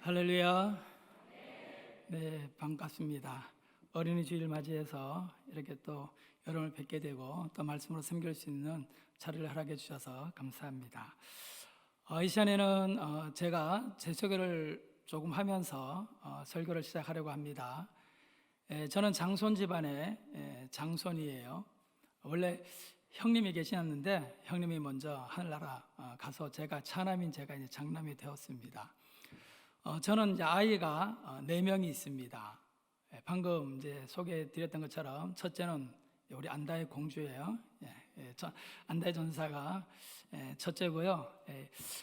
할렐루야. 네, 반갑습니다. 어린이 주일 맞이해서 이렇게 또 여러분을 뵙게 되고 또 말씀으로 섬길 수 있는 자리를 허락해 주셔서 감사합니다. 이 시간에는 제가 제 소개를 조금 하면서 설교를 시작하려고 합니다. 저는 장손 집안의 장손이에요. 원래 형님이 계셨는데 형님이 먼저 하늘나라 가서 제가 차남인 제가 이제 장남이 되었습니다. 저는 이제 아이가 4명이 있습니다. 방금 이제 소개해드렸던 것처럼 첫째는 우리 안다의 공주예요. 안다의 전사가 첫째고요.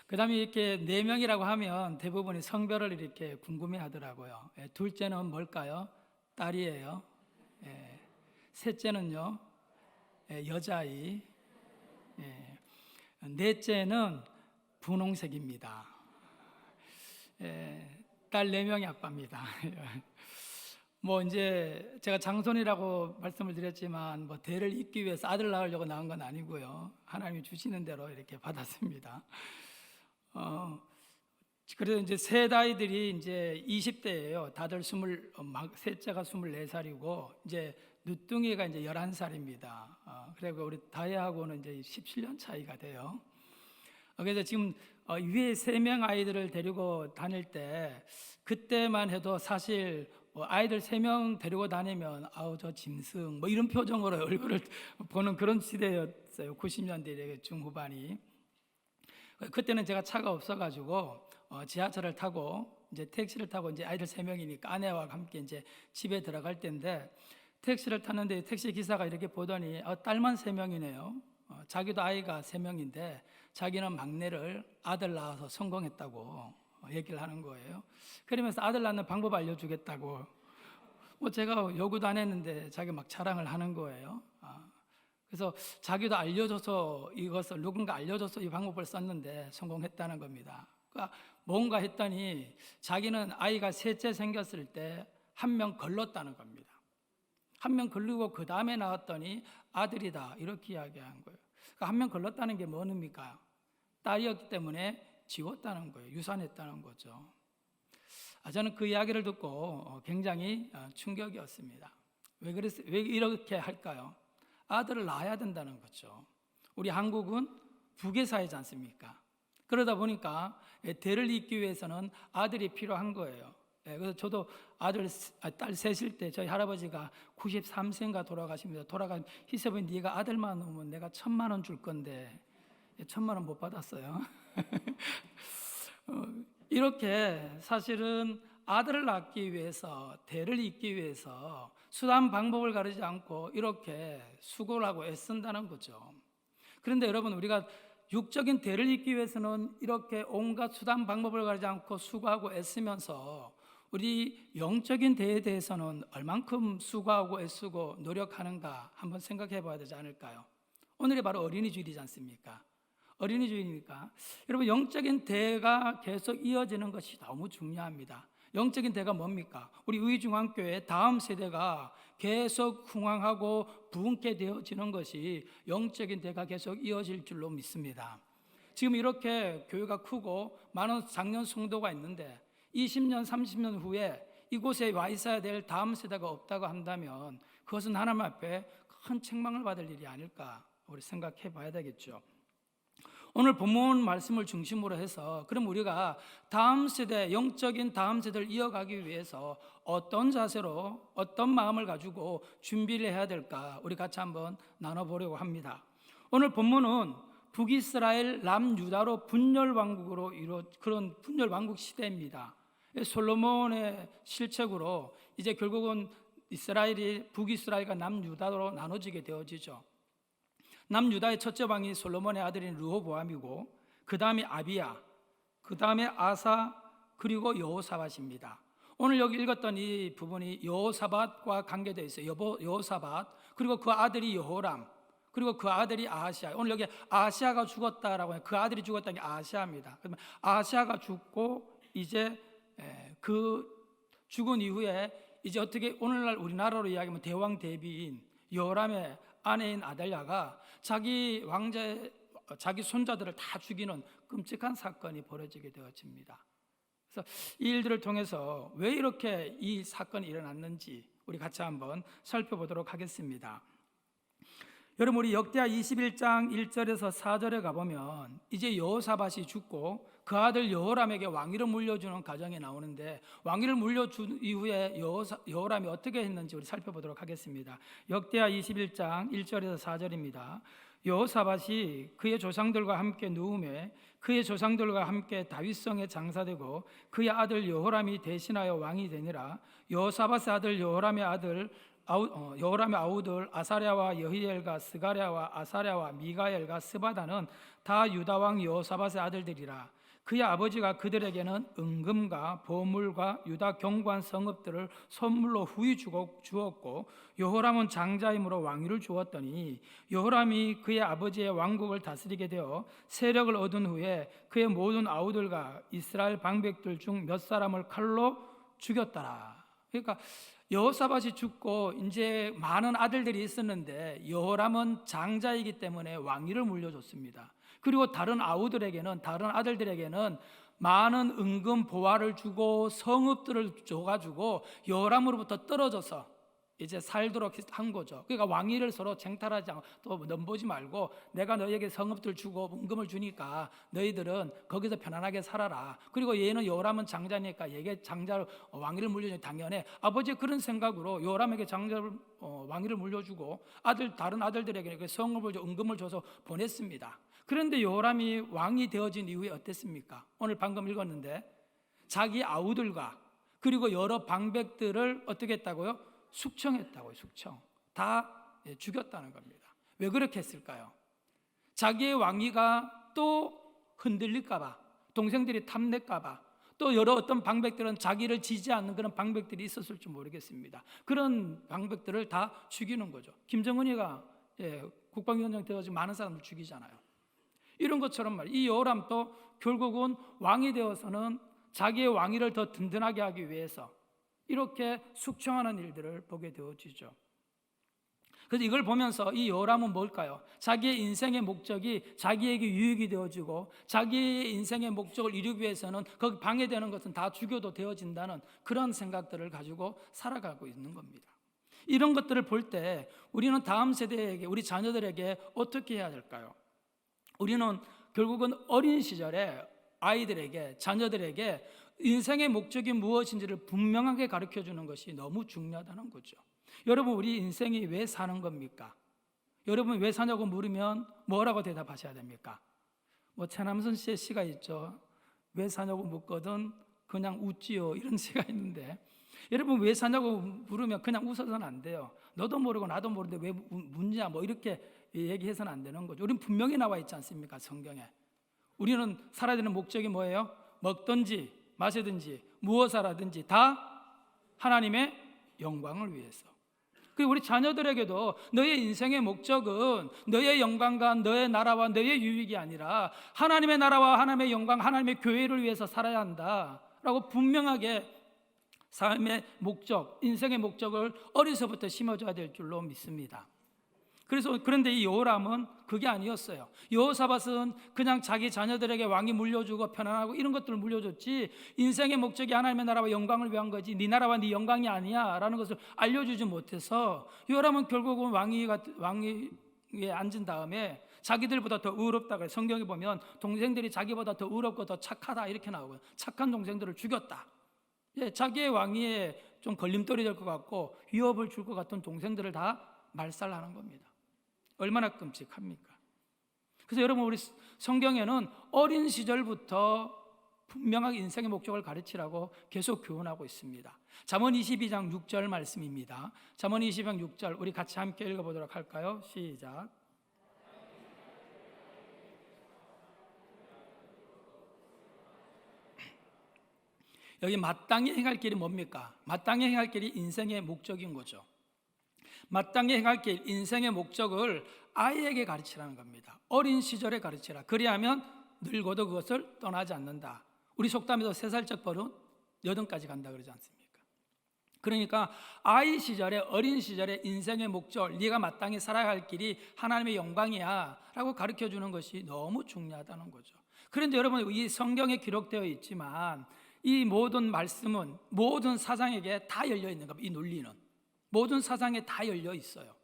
그다음에 이렇게 4명이라고 하면 대부분이 성별을 이렇게 궁금해하더라고요. 둘째는 뭘까요? 딸이에요. 셋째는요, 여자아이. 넷째는 분홍색입니다. 딸 4명의 아빠입니다. 뭐 이제 제가 장손이라고 말씀을 드렸지만 뭐 대를 잇기 위해서 아들 낳으려고 낳은 건 아니고요. 하나님이 주시는 대로 이렇게 받았습니다. 그래서 이제 셋 아이들이 이제 20대예요. 다들 셋째가 24살이고 이제 늦둥이가 이제 11살입니다. 그리고 우리 다혜하고는 이제 17년 차이가 돼요. 그래서 지금 위에 3명 아이들을 데리고 다닐 때 그때만 해도 사실 아이들 3명 데리고 다니면 아우 저 짐승 뭐 이런 표정으로 얼굴을 보는 그런 시대였어요. 90년대 중후반이. 그때는 제가 차가 없어가지고 지하철을 타고 이제 택시를 타고 이제 아이들 3명이니까 아내와 함께 이제 집에 들어갈 때인데 택시를 탔는데 택시 기사가 이렇게 보더니 딸만 3명이네요. 자기도 아이가 3명인데 자기는 막내를 아들 낳아서 성공했다고 얘기를 하는 거예요. 그러면서 아들 낳는 방법 알려주겠다고 뭐 제가 요구도 안 했는데 자기 막 자랑을 하는 거예요. 그래서 자기도 알려줘서 이것을 누군가 알려줘서 이 방법을 썼는데 성공했다는 겁니다. 그러니까 뭔가 했더니 자기는 아이가 셋째 생겼을 때 1명 걸렀다는 겁니다. 1명 걸리고 그 다음에 나왔더니 아들이다 이렇게 이야기한 거예요. 그러니까 1명 걸렀다는 게 뭔 의미일까요? 딸이었기 때문에 지웠다는 거예요. 유산했다는 거죠. 저는 그 이야기를 듣고 굉장히 충격이었습니다. 왜 이렇게 할까요? 아들을 낳아야 된다는 거죠. 우리 한국은 부계 사회지 않습니까? 그러다 보니까 대를 잇기 위해서는 아들이 필요한 거예요. 그래서 저도 딸 셋일 때 저희 할아버지가 93세인가 돌아가십니다. 돌아가면 희섭이 네가 아들만 오면 내가 1,000만 원 줄 건데 1,000만 원 못 받았어요. 이렇게 사실은 아들을 낳기 위해서 대를 잇기 위해서 수단 방법을 가르지 않고 이렇게 수고를 하고 애쓴다는 거죠. 그런데 여러분 우리가 육적인 대를 잇기 위해서는 이렇게 온갖 수단 방법을 가르지 않고 수고하고 애쓰면서 우리 영적인 대에 대해서는 얼만큼 수고하고 애쓰고 노력하는가 한번 생각해 봐야 되지 않을까요? 오늘이 바로 어린이 주일이지 않습니까? 어린이 주일이니까 여러분 영적인 대가 계속 이어지는 것이 너무 중요합니다. 영적인 대가 뭡니까? 우리 의중앙교회 다음 세대가 계속 흥왕하고 부흥케 되어지는 것이 영적인 대가 계속 이어질 줄로 믿습니다. 지금 이렇게 교회가 크고 많은 장년 성도가 있는데 20년, 30년 후에 이곳에 와 있어야 될 다음 세대가 없다고 한다면 그것은 하나님 앞에 큰 책망을 받을 일이 아닐까 우리 생각해 봐야 되겠죠. 오늘 본문 말씀을 중심으로 해서 그럼 우리가 다음 세대, 영적인 다음 세대를 이어가기 위해서 어떤 자세로 어떤 마음을 가지고 준비를 해야 될까 우리 같이 한번 나눠보려고 합니다. 오늘 본문은 북이스라엘 남유다로 분열왕국으로 그런 분열왕국 시대입니다. 솔로몬의 실책으로 이제 결국은 북이스라엘과 남유다로 나눠지게 되어지죠. 남유다의 첫째 왕이 솔로몬의 아들인 르호보암이고 그 다음이 아비야, 그 다음에 아사, 그리고 여호사밧입니다. 오늘 여기 읽었던 이 부분이 여호사밧과 관계되어 있어요. 여호사밧, 그리고 그 아들이 여호람, 그리고 그 아들이 아하시아. 오늘 여기 아하시아가 죽었다라고 해요. 그 아들이 죽었다는 게 아하시아입니다. 그러면 아하시아가 죽고 이제 그 죽은 이후에 이제 어떻게 오늘날 우리나라로 이야기하면 대왕 대비인 여호람의 아내인 아달랴가 자기 손자들을 다 죽이는 끔찍한 사건이 벌어지게 되어집니다. 그래서 이 일들을 통해서 왜 이렇게 이 사건이 일어났는지 우리 같이 한번 살펴보도록 하겠습니다. 여러분, 우리 역대하 21장 1절에서 4절에 가보면 이제 여호사밧이 죽고 그 아들 여호람에게 왕위를 물려주는 과정이 나오는데, 왕위를 물려준 이후에 여호람이 어떻게 했는지 우리 살펴보도록 하겠습니다. 역대하 21장 1절에서 4절입니다. 여호사밧이 그의 조상들과 함께 누움에 그의 조상들과 함께 다윗성에 장사되고 그의 아들 여호람이 대신하여 왕이 되니라. 여호사밧의 아들 여호람의 아우들 아사랴와 여히엘과 스가랴와 아사랴와 미가엘과 스바다는 다 유다 왕 여호사밧의 아들들이라. 그의 아버지가 그들에게는 은금과 보물과 유다 경관 성읍들을 선물로 후히 주었고, 여호람은 장자이므로 왕위를 주었더니 여호람이 그의 아버지의 왕국을 다스리게 되어 세력을 얻은 후에 그의 모든 아우들과 이스라엘 방백들 중 몇 사람을 칼로 죽였더라. 그러니까 여호사밧이 죽고 이제 많은 아들들이 있었는데 여호람은 장자이기 때문에 왕위를 물려줬습니다. 그리고 다른 아들들에게는 많은 은금 보화를 주고 성읍들을 줘가지고 여호람으로부터 떨어져서 이제 살도록 한 거죠. 그러니까 왕위를 서로 쟁탈하지 않고 또 넘보지 말고, 내가 너희에게 성읍들 주고 은금을 주니까 너희들은 거기서 편안하게 살아라. 그리고 얘는 여호람은 장자니까 얘게 장자로 왕위를 물려주니 당연해. 아버지 그런 생각으로 여호람에게 왕위를 물려주고 다른 아들들에게 성읍을 은금을 줘서 보냈습니다. 그런데 여호람이 왕이 되어진 이후에 어땠습니까? 오늘 방금 읽었는데 자기 아우들과 그리고 여러 방백들을 어떻게 했다고요? 숙청했다고요. 숙청. 다 죽였다는 겁니다. 왜 그렇게 했을까요? 자기의 왕위가 또 흔들릴까 봐, 동생들이 탐낼까 봐, 또 여러 어떤 방백들은 자기를 지지 않는 그런 방백들이 있었을지 모르겠습니다. 그런 방백들을 다 죽이는 거죠. 김정은이가 국방위원장 되어서 많은 사람을 죽이잖아요. 이런 것처럼 이 여호람도 결국은 왕이 되어서는 자기의 왕위를 더 든든하게 하기 위해서 이렇게 숙청하는 일들을 보게 되어지죠. 그래서 이걸 보면서 이 여호람은 뭘까요? 자기의 인생의 목적이 자기에게 유익이 되어지고 자기의 인생의 목적을 이루기 위해서는 거기 방해되는 것은 다 죽여도 되어진다는 그런 생각들을 가지고 살아가고 있는 겁니다. 이런 것들을 볼 때 우리는 다음 세대에게, 우리 자녀들에게 어떻게 해야 될까요? 우리는 결국은 어린 시절에 아이들에게, 자녀들에게 인생의 목적이 무엇인지를 분명하게 가르쳐주는 것이 너무 중요하다는 거죠. 여러분, 우리 인생이 왜 사는 겁니까? 여러분 왜 사냐고 물으면 뭐라고 대답하셔야 됩니까? 최남선 씨의 시가 있죠. 왜 사냐고 묻거든 그냥 웃지요, 이런 시가 있는데, 여러분 왜 사냐고 물으면 그냥 웃어서는 안 돼요. 너도 모르고 나도 모르는데 왜 묻냐, 이렇게 얘기해서는 안 되는 거죠. 우리는 분명히 나와 있지 않습니까? 성경에. 우리는 살아야 되는 목적이 뭐예요? 먹든지 마시든지 무엇을 하든지 다 하나님의 영광을 위해서. 그리고 우리 자녀들에게도 너의 인생의 목적은 너의 영광과 너의 나라와 너의 유익이 아니라 하나님의 나라와 하나님의 영광, 하나님의 교회를 위해서 살아야 한다라고 분명하게 삶의 목적, 인생의 목적을 어려서부터 심어줘야 될 줄로 믿습니다. 그런데 이 여호람은 그게 아니었어요. 여호사밧은 그냥 자기 자녀들에게 왕이 물려주고 편안하고 이런 것들을 물려줬지, 인생의 목적이 하나님의 나라와 영광을 위한 거지 네 나라와 네 영광이 아니야 라는 것을 알려주지 못해서 여호람은 결국은 왕위에 앉은 다음에 자기들보다 더 의롭다고 해요. 성경에 보면 동생들이 자기보다 더 의롭고 더 착하다 이렇게 나오고요. 착한 동생들을 죽였다. 자기의 왕위에 좀 걸림돌이 될 것 같고 위협을 줄 것 같은 동생들을 다 말살하는 겁니다. 얼마나 끔찍합니까? 그래서 여러분, 우리 성경에는 어린 시절부터 분명하게 인생의 목적을 가르치라고 계속 교훈하고 있습니다. 잠언 22장 6절 말씀입니다. 잠언 22장 6절 우리 같이 함께 읽어보도록 할까요? 시작. 여기 마땅히 행할 길이 뭡니까? 마땅히 행할 길이 인생의 목적인 거죠. 마땅히 행할 길, 인생의 목적을 아이에게 가르치라는 겁니다. 어린 시절에 가르치라. 그리하면 늙어도 그것을 떠나지 않는다. 우리 속담에서 3살적 버릇 여든까지 간다 그러지 않습니까? 그러니까 아이 시절에, 어린 시절에 인생의 목적, 네가 마땅히 살아야 할 길이 하나님의 영광이야 라고 가르쳐주는 것이 너무 중요하다는 거죠. 그런데 여러분, 이 성경에 기록되어 있지만 이 모든 말씀은 모든 사상에게 다 열려 있는 겁니다. 이 논리는 모든 사상에 다 열려 있어요.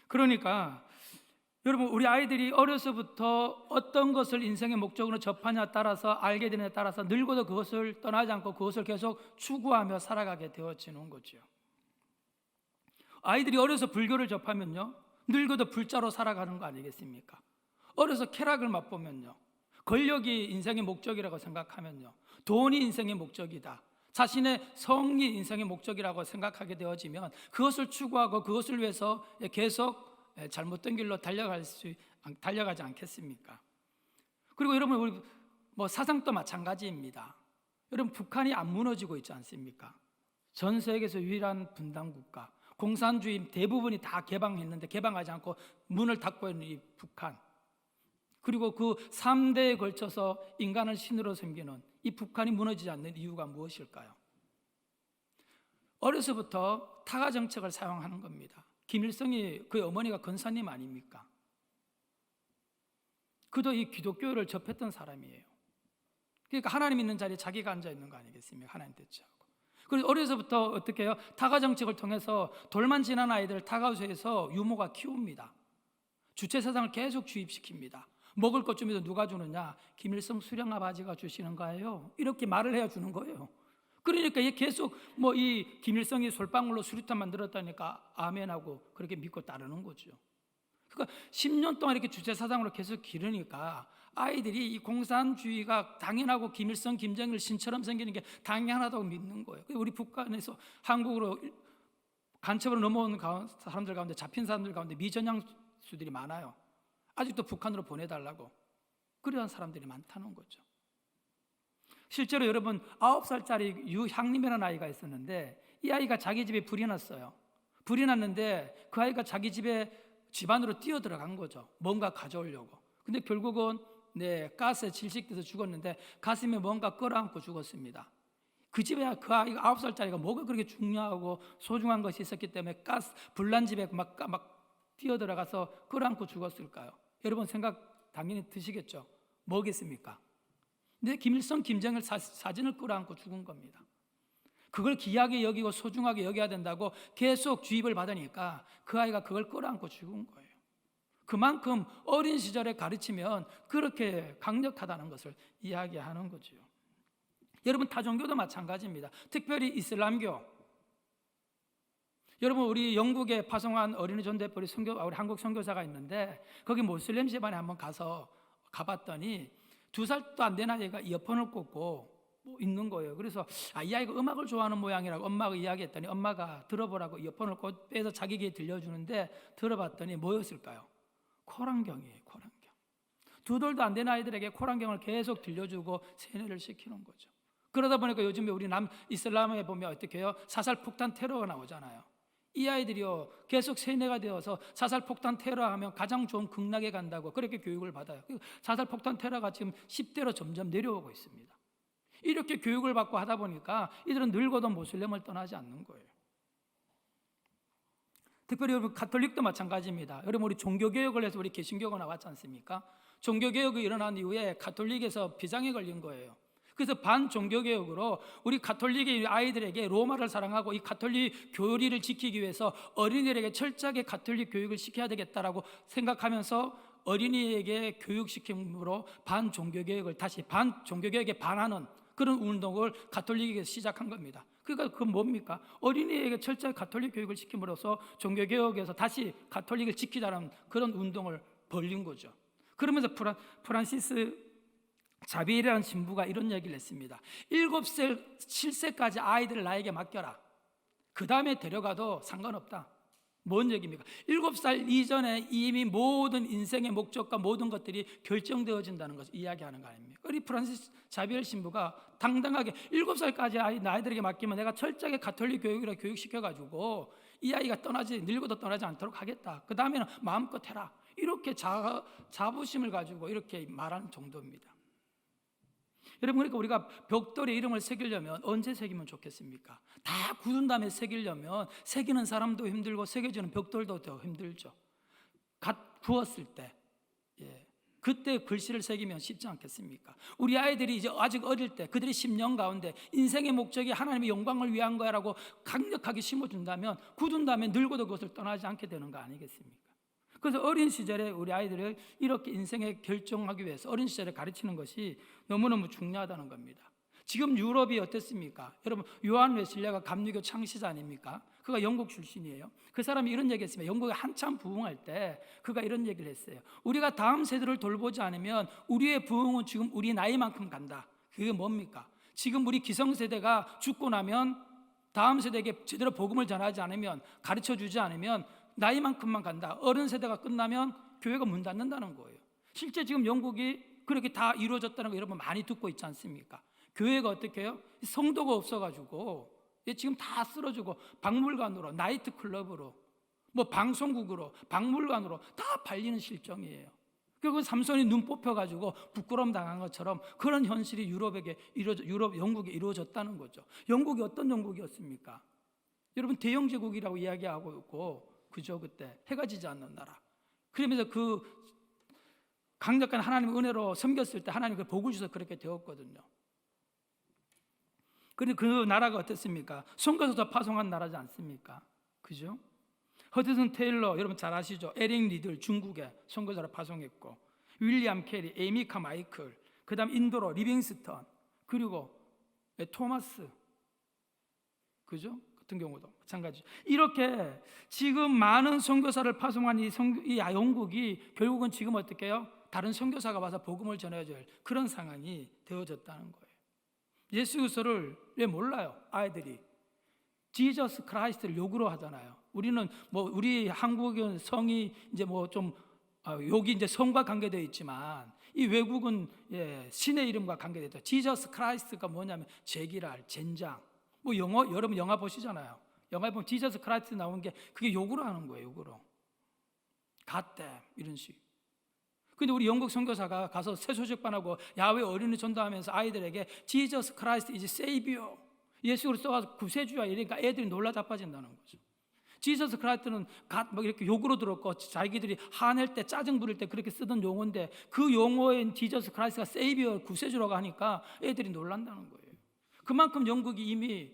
그러니까 여러분, 우리 아이들이 어려서부터 어떤 것을 인생의 목적으로 접하냐에 따라서, 알게 되냐에 따라서 늙어도 그것을 떠나지 않고 그것을 계속 추구하며 살아가게 되어지는 거죠. 아이들이 어려서 불교를 접하면요, 늙어도 불자로 살아가는 거 아니겠습니까? 어려서 쾌락을 맛보면요, 권력이 인생의 목적이라고 생각하면요, 돈이 인생의 목적이다, 자신의 성이 인생의 목적이라고 생각하게 되어지면 그것을 추구하고 그것을 위해서 계속 잘못된 길로 달려가지 않겠습니까? 그리고 여러분, 우리 사상도 마찬가지입니다. 여러분, 북한이 안 무너지고 있지 않습니까? 전 세계에서 유일한 분단 국가, 공산주의 대부분이 다 개방했는데 개방하지 않고 문을 닫고 있는 이 북한, 그리고 그 3대에 걸쳐서 인간을 신으로 섬기는 이 북한이 무너지지 않는 이유가 무엇일까요? 어려서부터 타가 정책을 사용하는 겁니다. 김일성이, 그의 어머니가 권사님 아닙니까? 그도 이 기독교를 접했던 사람이에요. 그러니까 하나님 있는 자리에 자기가 앉아 있는 거 아니겠습니까? 하나님 대체하고. 그래서 어려서부터 어떻게 해요? 타가 정책을 통해서 돌만 지난 아이들을 타가수에서 유모가 키웁니다. 주체 사상을 계속 주입시킵니다. 먹을 것 좀 해도 누가 주느냐? 김일성 수령 아버지가 주시는 거예요. 이렇게 말을 해야 주는 거예요. 그러니까 계속 이 김일성이 솔방울로 수류탄 만들었다니까 아멘하고 그렇게 믿고 따르는 거죠. 그러니까 10년 동안 이렇게 주체 사상으로 계속 기르니까 아이들이 이 공산주의가 당연하고 김일성, 김정일 신처럼 생기는 게 당연하다고 믿는 거예요. 우리 북한에서 한국으로 간첩으로 넘어온 사람들 가운데, 잡힌 사람들 가운데 미전향수들이 많아요. 아직도 북한으로 보내달라고 그러한 사람들이 많다는 거죠. 실제로 여러분, 9살짜리 유향림이라는 아이가 있었는데 이 아이가 자기 집에 불이 났어요. 불이 났는데 그 아이가 자기 집 안으로 뛰어 들어간 거죠. 뭔가 가져오려고. 근데 결국은 가스에 질식돼서 죽었는데 가슴에 뭔가 끌어안고 죽었습니다. 그 집에 그 아이가 9살짜리가 뭐가 그렇게 중요하고 소중한 것이 있었기 때문에 불난 집에 막 뛰어 들어가서 끌어안고 죽었을까요? 여러분 생각 당연히 드시겠죠. 뭐겠습니까? 근데 김일성, 김정일 사진을 끌어안고 죽은 겁니다. 그걸 귀하게 여기고 소중하게 여겨야 된다고 계속 주입을 받으니까 그 아이가 그걸 끌어안고 죽은 거예요. 그만큼 어린 시절에 가르치면 그렇게 강력하다는 것을 이야기하는 거죠. 여러분, 타종교도 마찬가지입니다. 특별히 이슬람교. 여러분, 우리 영국에 파송한 어린이 존대뿌리 우리 한국 선교사가 있는데 거기 모슬렘 집안에 한번 가봤더니 2살도 안 된 아이가 이어폰을 꽂고 있는 거예요. 그래서 이 아이가 음악을 좋아하는 모양이라고 엄마가 이야기했더니 엄마가 들어보라고 이어폰을 빼서 자기 귀에 들려주는데 들어봤더니 뭐였을까요? 코란경이에요. 코란경. 2돌도 안 된 아이들에게 코란경을 계속 들려주고 세뇌를 시키는 거죠. 그러다 보니까 요즘에 우리 이슬람에 보면 어떻게 해요? 사살폭탄 테러가 나오잖아요. 이 아이들이요 계속 세뇌가 되어서 사살폭탄 테러하면 가장 좋은 극락에 간다고 그렇게 교육을 받아요. 사살폭탄 테러가 지금 10대로 점점 내려오고 있습니다. 이렇게 교육을 받고 하다 보니까 이들은 늙어도 모슬렘을 떠나지 않는 거예요. 특별히 여러분, 가톨릭도 마찬가지입니다. 여러분, 우리 종교개혁을 해서 우리 개신교가 나왔지 않습니까? 종교개혁이 일어난 이후에 가톨릭에서 비장에 걸린 거예요. 그래서 반종교개혁으로 우리 가톨릭의 아이들에게 로마를 사랑하고 이 가톨릭 교리를 지키기 위해서 어린이들에게 철저하게 가톨릭 교육을 시켜야 되겠다라고 생각하면서 어린이에게 교육시킴으로 반종교개혁을 다시 반종교개혁에 반하는 그런 운동을 가톨릭에서 시작한 겁니다. 그러니까 그건 뭡니까? 어린이에게 철저히 가톨릭 교육을 시킴으로써 종교개혁에서 다시 가톨릭을 지키자는 그런 운동을 벌린 거죠. 그러면서 프란시스 자비엘이라는 신부가 이런 얘기를 했습니다. 7세, 7세까지 아이들을 나에게 맡겨라. 그 다음에 데려가도 상관없다. 뭔 얘기입니까? 7살 이전에 이미 모든 인생의 목적과 모든 것들이 결정되어진다는 것을 이야기하는 거 아닙니까? 우리 프란시스 자비엘 신부가 당당하게 7살까지 아이들에게 맡기면 내가 철저하게 가톨릭 교육이라 교육시켜가지고 이 아이가 늙어도 떠나지 않도록 하겠다. 그 다음에는 마음껏 해라. 이렇게 자부심을 가지고 이렇게 말하는 정도입니다. 여러분, 그러니까 우리가 벽돌에 이름을 새기려면 언제 새기면 좋겠습니까? 다 굳은 다음에 새기려면 새기는 사람도 힘들고 새겨지는 벽돌도 더 힘들죠. 갓 구웠을 때, 그때 글씨를 새기면 쉽지 않겠습니까? 우리 아이들이 이제 아직 어릴 때 그들의 심령 가운데 인생의 목적이 하나님의 영광을 위한 거야라고 강력하게 심어준다면, 굳은다면 늙어도 그것을 떠나지 않게 되는 거 아니겠습니까? 그래서 어린 시절에 우리 아이들을 이렇게 인생에 결정하기 위해서 어린 시절에 가르치는 것이 너무너무 중요하다는 겁니다. 지금 유럽이 어땠습니까? 여러분, 요한 웨슬레가 감리교 창시자 아닙니까? 그가 영국 출신이에요. 그 사람이 이런 얘기 했습니다. 영국이 한참 부흥할 때 그가 이런 얘기를 했어요. 우리가 다음 세대를 돌보지 않으면 우리의 부흥은 지금 우리 나이만큼 간다. 그게 뭡니까? 지금 우리 기성세대가 죽고 나면 다음 세대에게 제대로 복음을 전하지 않으면, 가르쳐주지 않으면 나이만큼만 간다. 어른 세대가 끝나면 교회가 문 닫는다는 거예요. 실제 지금 영국이 그렇게 다 이루어졌다는 거 여러분 많이 듣고 있지 않습니까? 교회가 어떻게 해요? 성도가 없어가지고 지금 다 쓰러지고 박물관으로, 나이트클럽으로, 뭐 방송국으로, 박물관으로 다 팔리는 실정이에요. 결국 삼손이 눈 뽑혀가지고 부끄러움 당한 것처럼 그런 현실이 영국에 이루어졌다는 거죠. 영국이 어떤 영국이었습니까? 여러분, 대영제국이라고 이야기하고 있고, 그죠? 그때 해가 지지 않는 나라. 그러면서 그 강력한 하나님의 은혜로 섬겼을 때 하나님 그 복을 주셔서 그렇게 되었거든요. 그런데 그 나라가 어땠습니까? 선교사도 파송한 나라지 않습니까? 그죠? 허드슨 테일러 여러분 잘 아시죠? 에릭 리들 중국에 선교사를 파송했고, 윌리엄 캐리, 에이미 카마이클, 그 다음 인도로 리빙스턴, 그리고 토마스, 그죠? 같은 경우도 마찬가지죠. 이렇게 지금 많은 선교사를 파송한 이 영국이 결국은 지금 어떻게 해요? 다른 선교사가 와서 복음을 전해줄 그런 상황이 되어졌다는 거예요. 예수 그리스도를 왜 몰라요? 아이들이 지저스 크라이스트를 욕으로 하잖아요. 우리는 뭐 우리 한국은 성이 이제 뭐 좀 여기 이제 성과 관계되어 있지만 이 외국은 신의 이름과 관계되어 있다. 지저스 크라이스트가 뭐냐면 제기랄, 젠장. 뭐 여러분 영화 보시잖아요. 영화에 보면 지저스 크라이스트 나오는 게 그게 욕으로 하는 거예요. 욕으로. 갓댐 이런 식. 근데 우리 영국 선교사가 가서 새소식반하고 야외 어린이 전도하면서 아이들에게 Jesus Christ is Savior, 예수 그리스도가 구세주야 이러니까 애들이 놀라 자빠진다는 거죠. Jesus Christ는 막 이렇게 욕으로 들었고 자기들이 화낼 때 짜증 부릴 때 그렇게 쓰던 용어인데 그 용어인 Jesus Christ가 Savior, 구세주라고 하니까 애들이 놀란다는 거예요. 그만큼 영국이 이미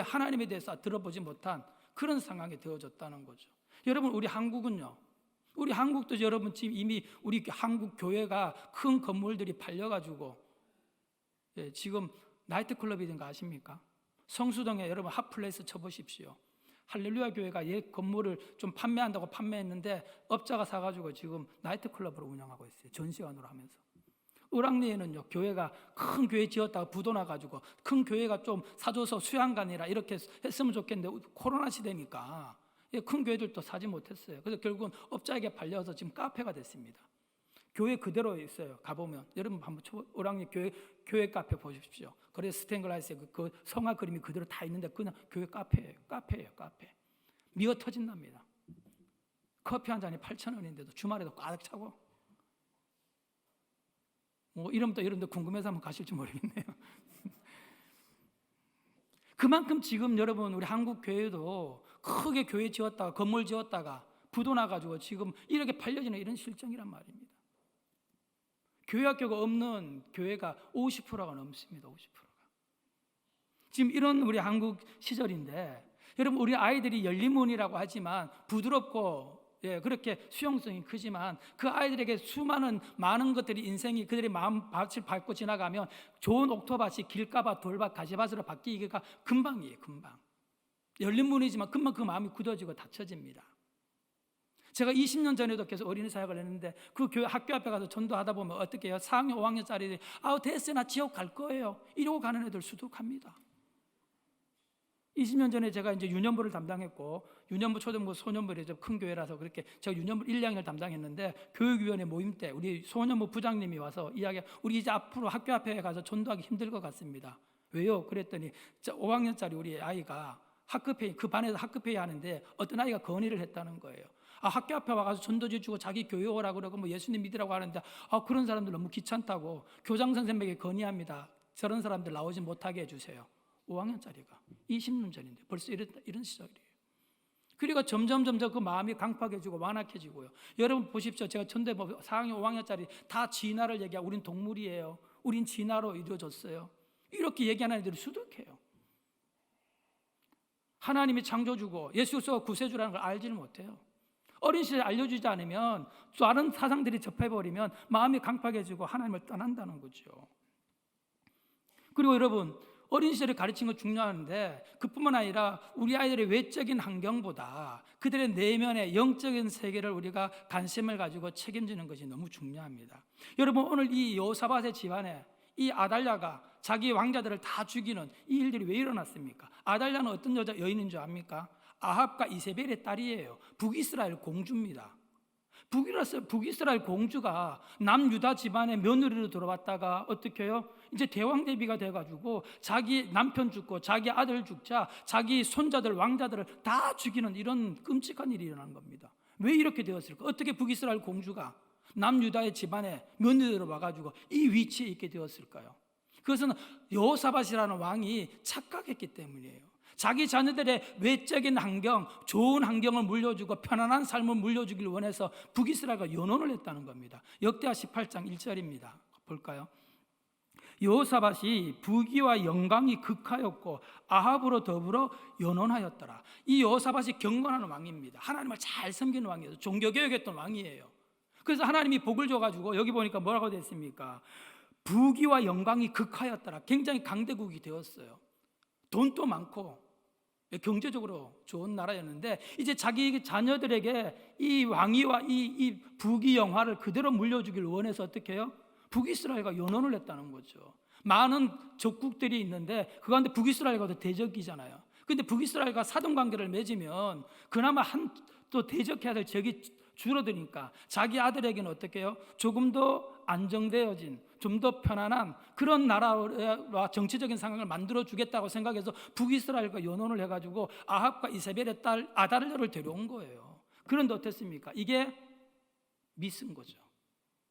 하나님에 대해서 들어보지 못한 그런 상황이 되어졌다는 거죠. 여러분, 우리 한국은요, 우리 한국도 여러분 지금 이미 우리 한국 교회가 큰 건물들이 팔려가지고 지금 나이트클럽이든 거 아십니까? 성수동에 여러분 핫플레이스 쳐보십시오. 할렐루야 교회가 옛 건물을 좀 판매한다고 판매했는데 업자가 사가지고 지금 나이트클럽으로 운영하고 있어요. 전시관으로 하면서. 을왕리에는요, 교회가 큰 교회 지었다가 부도 나가지고 큰 교회가 좀 사줘서 수양관이라 이렇게 했으면 좋겠는데 코로나 시대니까 큰 교회들도 사지 못했어요. 그래서 결국은 업자에게 팔려서 지금 카페가 됐습니다. 교회 그대로 있어요. 가보면 여러분 한번 을왕리 교회 카페 보십시오. 그래서 스탠글라이스에 그 성화 그림이 그대로 다 있는데 그냥 교회 카페예요. 카페. 미어 터진답니다. 커피 한 잔이 8,000원인데도 주말에도 꽉 차고. 뭐 이름도 궁금해서 한번 가실지 모르겠네요. 그만큼 지금 여러분 우리 한국 교회도 크게 교회 지었다가 건물 지었다가 부도 나가지고 지금 이렇게 팔려지는 이런 실정이란 말입니다. 교회 학교가 없는 교회가 50%가 넘습니다. 50%가. 지금 이런 우리 한국 시절인데 여러분, 우리 아이들이 열린문이라고 하지만 부드럽고 그렇게 수용성이 크지만 그 아이들에게 많은 것들이 인생이 그들의 마음밭을 밟고 지나가면 좋은 옥토밭이 길가밭, 돌밭, 가시밭으로 바뀌기가 금방이에요. 금방. 열린 문이지만 금방 그 마음이 굳어지고 닫혀집니다. 제가 20년 전에도 계속 어린이 사역을 했는데 그 교회 학교 앞에 가서 전도하다 보면 어떻게 해요? 4학년, 5학년짜리들이 됐어요, 나 지옥 갈 거예요 이러고 가는 애들 수두룩합니다. 20년 전에 제가 이제 유년부를 담당했고, 유년부, 초등부, 소년부를 큰 교회라서 그렇게 제가 유년부 1, 2학년을 담당했는데 교육위원회 모임 때 우리 소년부 부장님이 와서 우리 이제 앞으로 학교 앞에 가서 전도하기 힘들 것 같습니다. 왜요? 그랬더니 5학년짜리 우리 아이가 학급회의, 그 반에서 학급회의 하는데 어떤 아이가 건의를 했다는 거예요. 학교 앞에 와가지고 전도지 주고 자기 교회 오라고 그러고 뭐 예수님 믿으라고 하는데 그런 사람들 너무 귀찮다고 교장 선생님에게 건의합니다. 저런 사람들 나오지 못하게 해주세요. 5학년짜리가 20년 전인데 벌써 이런 시절이에요. 그리고 점점 그 마음이 강팍해지고 완악해지고요. 여러분 보십시오. 제가 천대법 4학년 5학년짜리 다 진화를 얘기하고 우린 동물이에요, 우린 진화로 이루어졌어요, 이렇게 얘기하는 애들이 수두룩해요. 하나님이 창조주고 예수 그리스도가 구세주라는 걸 알지는 못해요. 어린 시절에 알려주지 않으면 다른 사상들이 접해버리면 마음이 강팍해지고 하나님을 떠난다는 거죠. 그리고 여러분, 어린 시절에 가르친 건 중요한데 그뿐만 아니라 우리 아이들의 외적인 환경보다 그들의 내면의 영적인 세계를 우리가 관심을 가지고 책임지는 것이 너무 중요합니다. 여러분, 오늘 이 여호사밧의 집안에 이 아달랴가 자기 왕자들을 다 죽이는 이 일들이 왜 일어났습니까? 아달랴는 어떤 여인인 줄 압니까? 아합과 이세벨의 딸이에요. 북이스라엘 공주입니다. 북이스라엘 공주가 남유다 집안의 며느리로 들어왔다가 어떻게 해요? 이제 대왕 대비가 돼가지고 자기 남편 죽고 자기 아들 죽자 자기 손자들 왕자들을 다 죽이는 이런 끔찍한 일이 일어난 겁니다. 왜 이렇게 되었을까? 어떻게 북이스라엘 공주가 남유다의 집안에 며느리로 와가지고 이 위치에 있게 되었을까요? 그것은 여호사밧이라는 왕이 착각했기 때문이에요. 자기 자녀들의 외적인 환경, 좋은 환경을 물려주고 편안한 삶을 물려주길 원해서 북이스라엘과 연혼을 했다는 겁니다. 역대하 18장 1절입니다. 볼까요? 여호사밧이 부귀와 영광이 극하였고 아합으로 더불어 연혼하였더라. 이 여호사밧이 경건하는 왕입니다. 하나님을 잘 섬기는 왕이에요. 종교개혁했던 왕이에요. 그래서 하나님이 복을 줘가지고 여기 보니까 뭐라고 됐습니까? 부귀와 영광이 극하였더라. 굉장히 강대국이 되었어요. 돈도 많고 경제적으로 좋은 나라였는데 이제 자기 자녀들에게 이 왕위와 이 부귀 영화를 그대로 물려주길 원해서 어떻게 해요? 북이스라엘과 연혼을 했다는 거죠. 많은 적국들이 있는데 그 가운데 북이스라엘과도 대적이잖아요. 그런데 북이스라엘과 사돈관계를 맺으면 그나마 또 대적해야 될 적이 줄어드니까 자기 아들에게는 어떻게 해요? 조금 더 안정되어진, 좀 더 편안한 그런 나라와 정치적인 상황을 만들어주겠다고 생각해서 북이스라엘과 연혼을 해가지고 아합과 이세벨의 딸 아달랴를 데려온 거예요. 그런데 어땠습니까? 이게 미스인 거죠.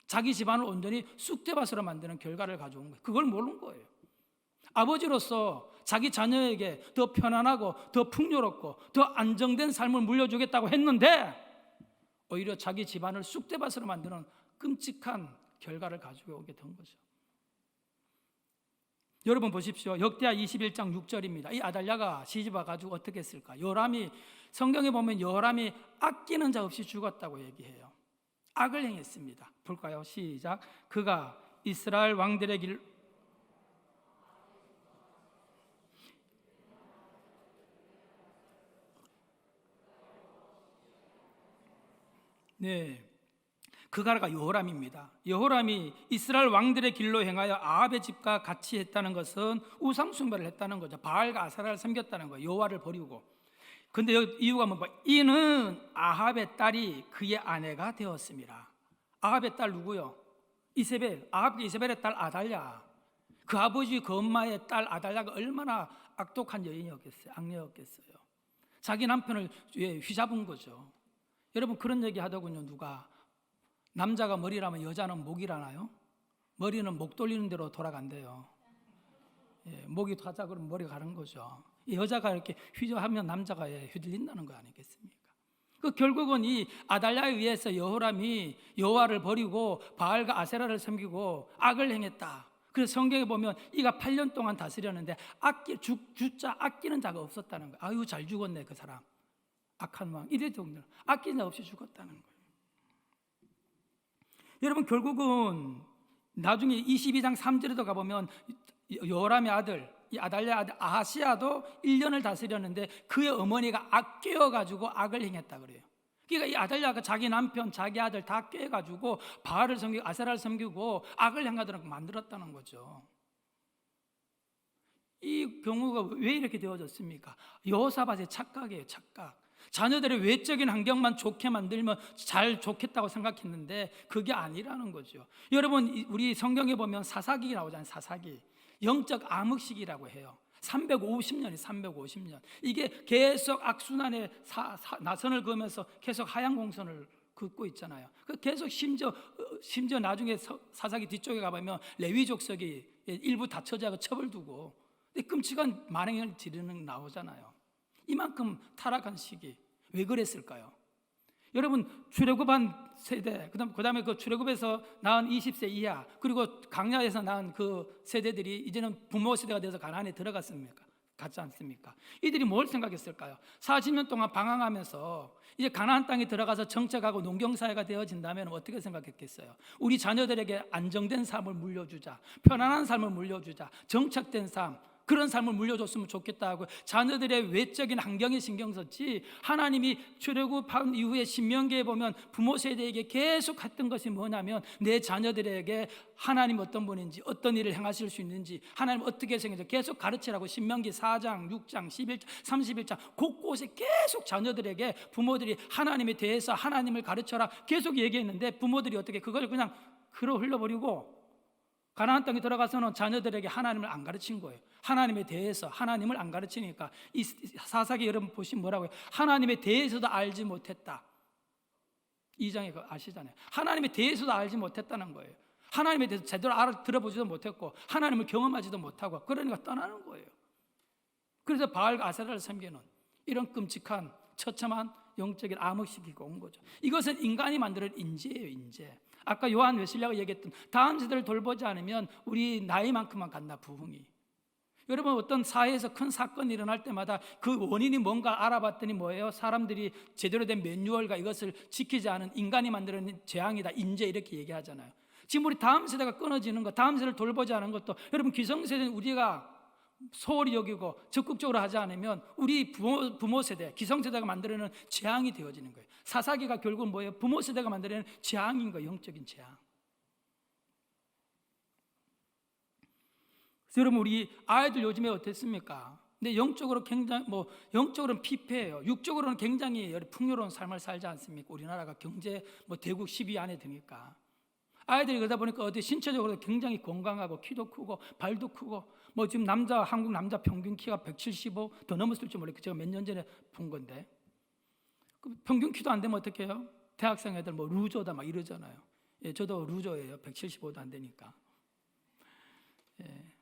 자기 집안을 온전히 쑥대밭으로 만드는 결과를 가져온 거예요. 그걸 모르는 거예요. 아버지로서 자기 자녀에게 더 편안하고 더 풍요롭고 더 안정된 삶을 물려주겠다고 했는데 오히려 자기 집안을 쑥대밭으로 만드는 끔찍한 결과를 가지고 오게 된 거죠. 여러분 보십시오. 역대하 21장 6절입니다. 이 아달랴가 시집 와가지고 어떻게 했을까? 요람이, 성경에 보면 요람이 아끼는 자 없이 죽었다고 얘기해요. 악을 행했습니다. 볼까요? 시작. 그가 이스라엘 왕들의 길 그가가 여호람입니다. 여호람이 이스라엘 왕들의 길로 행하여 아합의 집과 같이 했다는 것은 우상 숭배를 했다는 거죠. 바알과 아세라를 섬겼다는 거예요. 여호와를 버리고. 근데 이유가 뭐? 이는 아합의 딸이 그의 아내가 되었습니다. 아합의 딸 누구요? 이세벨. 아합과 이세벨의 딸 아달랴. 그 아버지 그 엄마의 딸 아달랴가 얼마나 악독한 여인이었겠어요. 악녀였겠어요. 자기 남편을 휘잡은 거죠. 여러분 그런 얘기 하더군요. 누가 남자가 머리라면 여자는 목이라나요? 머리는 목 돌리는 대로 돌아간대요. 목이 가자 그러면 머리가 가는 거죠. 여자가 이렇게 휘저하면 남자가 휘둘린다는 거 아니겠습니까? 그 결국은 이 아달랴에 의해서 여호람이 여호와를 버리고 바알과 아세라를 섬기고 악을 행했다. 그래서 성경에 보면 이가 8년 동안 다스렸는데 주자 아끼는 자가 없었다는 거예요. 아유 잘 죽었네 그 사람. 악한 왕. 이래 정도 아끼는 자 없이 죽었다는 거예요. 여러분 결국은 나중에 22장 3절에도 가보면 여호람의 아들 이 아달랴 아들 아하시야도 1년을 다스렸는데 그의 어머니가 꾀어가지고 악을 행했다 그래요. 그러니까 이 아달랴가 자기 남편 자기 아들 다 꾀가지고 바알을 섬기고 아세라를 섬기고 악을 행하도록 만들었다는 거죠. 이 경우가 왜 이렇게 되어졌습니까? 여호사밧의 착각이에요. 착각. 자녀들의 외적인 환경만 좋게 만들면 잘 좋겠다고 생각했는데 그게 아니라는 거죠. 여러분 우리 성경에 보면 사사기 나오잖아요. 사사기. 영적 암흑시기라고 해요. 350년이 350년. 이게 계속 악순환의 나선을 그으면서 계속 하얀 공선을 긋고 있잖아요. 계속 심지어 나중에 사사기 뒤쪽에 가보면 레위 족속이 일부 다처제하고 첩을 두고 끔찍한 만행을 지르는 나오잖아요. 이만큼 타락한 시기. 왜 그랬을까요? 여러분, 출애굽한 세대, 그다음에 그 출애굽에서 낳은 20세 이하, 그리고 광야에서 낳은 그 세대들이 이제는 부모 세대가 돼서 가나안에 들어갔습니까? 같지 않습니까? 이들이 뭘 생각했을까요? 40년 동안 방황하면서 이제 가나안 땅에 들어가서 정착하고 농경사회가 되어진다면 어떻게 생각했겠어요? 우리 자녀들에게 안정된 삶을 물려주자, 편안한 삶을 물려주자, 정착된 삶, 그런 삶을 물려줬으면 좋겠다 하고 자녀들의 외적인 환경에 신경 썼지, 하나님이 출애굽한 이후에 신명기에 보면 부모 세대에게 계속 했던 것이 뭐냐면 내 자녀들에게 하나님 어떤 분인지, 어떤 일을 행하실 수 있는지, 하나님 어떻게 생겼는지 계속 가르치라고 신명기 4장, 6장, 11장, 31장 곳곳에 계속 자녀들에게 부모들이 하나님에 대해서 하나님을 가르쳐라 계속 얘기했는데, 부모들이 어떻게 그걸 그냥 흘러 흘려버리고 가나안 땅에 들어가서는 자녀들에게 하나님을 안 가르친 거예요. 하나님에 대해서 하나님을 안 가르치니까 이 사사기 여러분 보시면 뭐라고요? 하나님에 대해서도 알지 못했다. 2장에 그 아시잖아요. 하나님에 대해서도 알지 못했다는 거예요. 하나님에 대해서 제대로 들어보지도 못했고 하나님을 경험하지도 못하고, 그러니까 떠나는 거예요. 그래서 바알과 아세라를 섬기는 이런 끔찍한 처참한 영적인 암흑시기가 온 거죠. 이것은 인간이 만드는 인재예요, 인재. 아까 요한 웨슬리가 얘기했던 다음 세대를 돌보지 않으면 우리 나이만큼만 간다, 부흥이. 여러분, 어떤 사회에서 큰 사건이 일어날 때마다 그 원인이 뭔가 알아봤더니 뭐예요? 사람들이 제대로 된 매뉴얼과 이것을 지키지 않은 인간이 만드는 재앙이다, 인재, 이렇게 얘기하잖아요. 지금 우리 다음 세대가 끊어지는 것, 다음 세대를 돌보지 않은 것도, 여러분, 기성세대는 우리가 소홀히 여기고 적극적으로 하지 않으면 우리 부모 세대, 기성세대가 만들어내는 재앙이 되어지는 거예요. 사사기가 결국은 뭐예요? 부모 세대가 만들어내는 재앙인 거예요, 영적인 재앙. 그래서 여러분, 우리 아이들 요즘에 어땠습니까? 근데 영적으로 굉장히 영적으로는 피폐해요. 육적으로는 굉장히 풍요로운 삶을 살지 않습니까? 우리나라가 경제 대국 10위 안에 드니까. 아이들이 그러다 보니까 어디 신체적으로 굉장히 건강하고 키도 크고 발도 크고, 지금 한국 남자 평균 키가 175 더 넘었을지 모르겠어요. 제가 몇 년 전에 본 건데, 평균 키도 안 되면 어떻게 해요? 대학생 애들 루저다 막 이러잖아요. 예, 저도 루저예요. 175도 안 되니까. 예.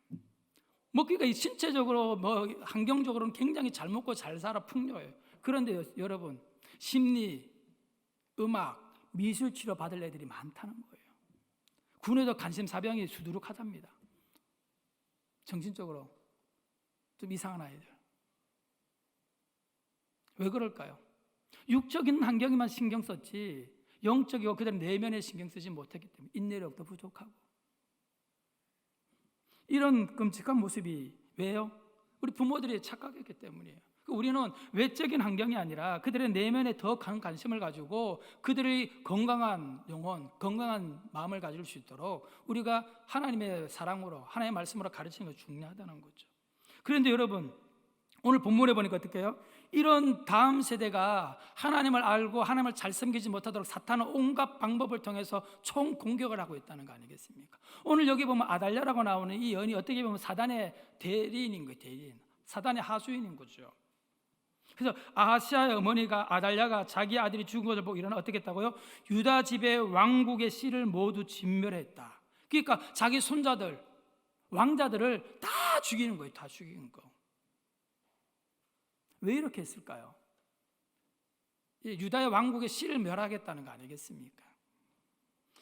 그러니까 신체적으로 환경적으로는 굉장히 잘 먹고 잘 살아 풍요해요. 그런데 여러분, 심리, 음악, 미술 치료 받을 애들이 많다는 거예요. 군에도 간심사병이 수두룩하답니다. 정신적으로 좀 이상한 아이들. 왜 그럴까요? 육적인 환경에만 신경 썼지 영적이고 그다음 내면에 신경 쓰지 못했기 때문에 인내력도 부족하고, 이런 끔찍한 모습이 왜요? 우리 부모들이 착각했기 때문이에요. 우리는 외적인 환경이 아니라 그들의 내면에 더 큰 관심을 가지고 그들의 건강한 영혼, 건강한 마음을 가질 수 있도록 우리가 하나님의 사랑으로, 하나님의 말씀으로 가르치는 것이 중요하다는 거죠. 그런데 여러분, 오늘 본문에 보니까 어떻게 해요? 이런 다음 세대가 하나님을 알고 하나님을 잘 섬기지 못하도록 사탄은 온갖 방법을 통해서 총 공격을 하고 있다는 거 아니겠습니까? 오늘 여기 보면 아달랴라고 나오는 이 여인이 어떻게 보면 사단의 대리인인 거예요. 대리인, 사단의 하수인인 거죠. 그래서 아하시아의 어머니가 아달랴가 자기 아들이 죽은 것을 보고 일어나 어떻게 했다고요? 유다 집의 왕국의 씨를 모두 진멸했다. 그러니까 자기 손자들, 왕자들을 다 죽이는 거예요. 다 죽이는 거. 왜 이렇게 했을까요? 유다의 왕국의 씨를 멸하겠다는 거 아니겠습니까?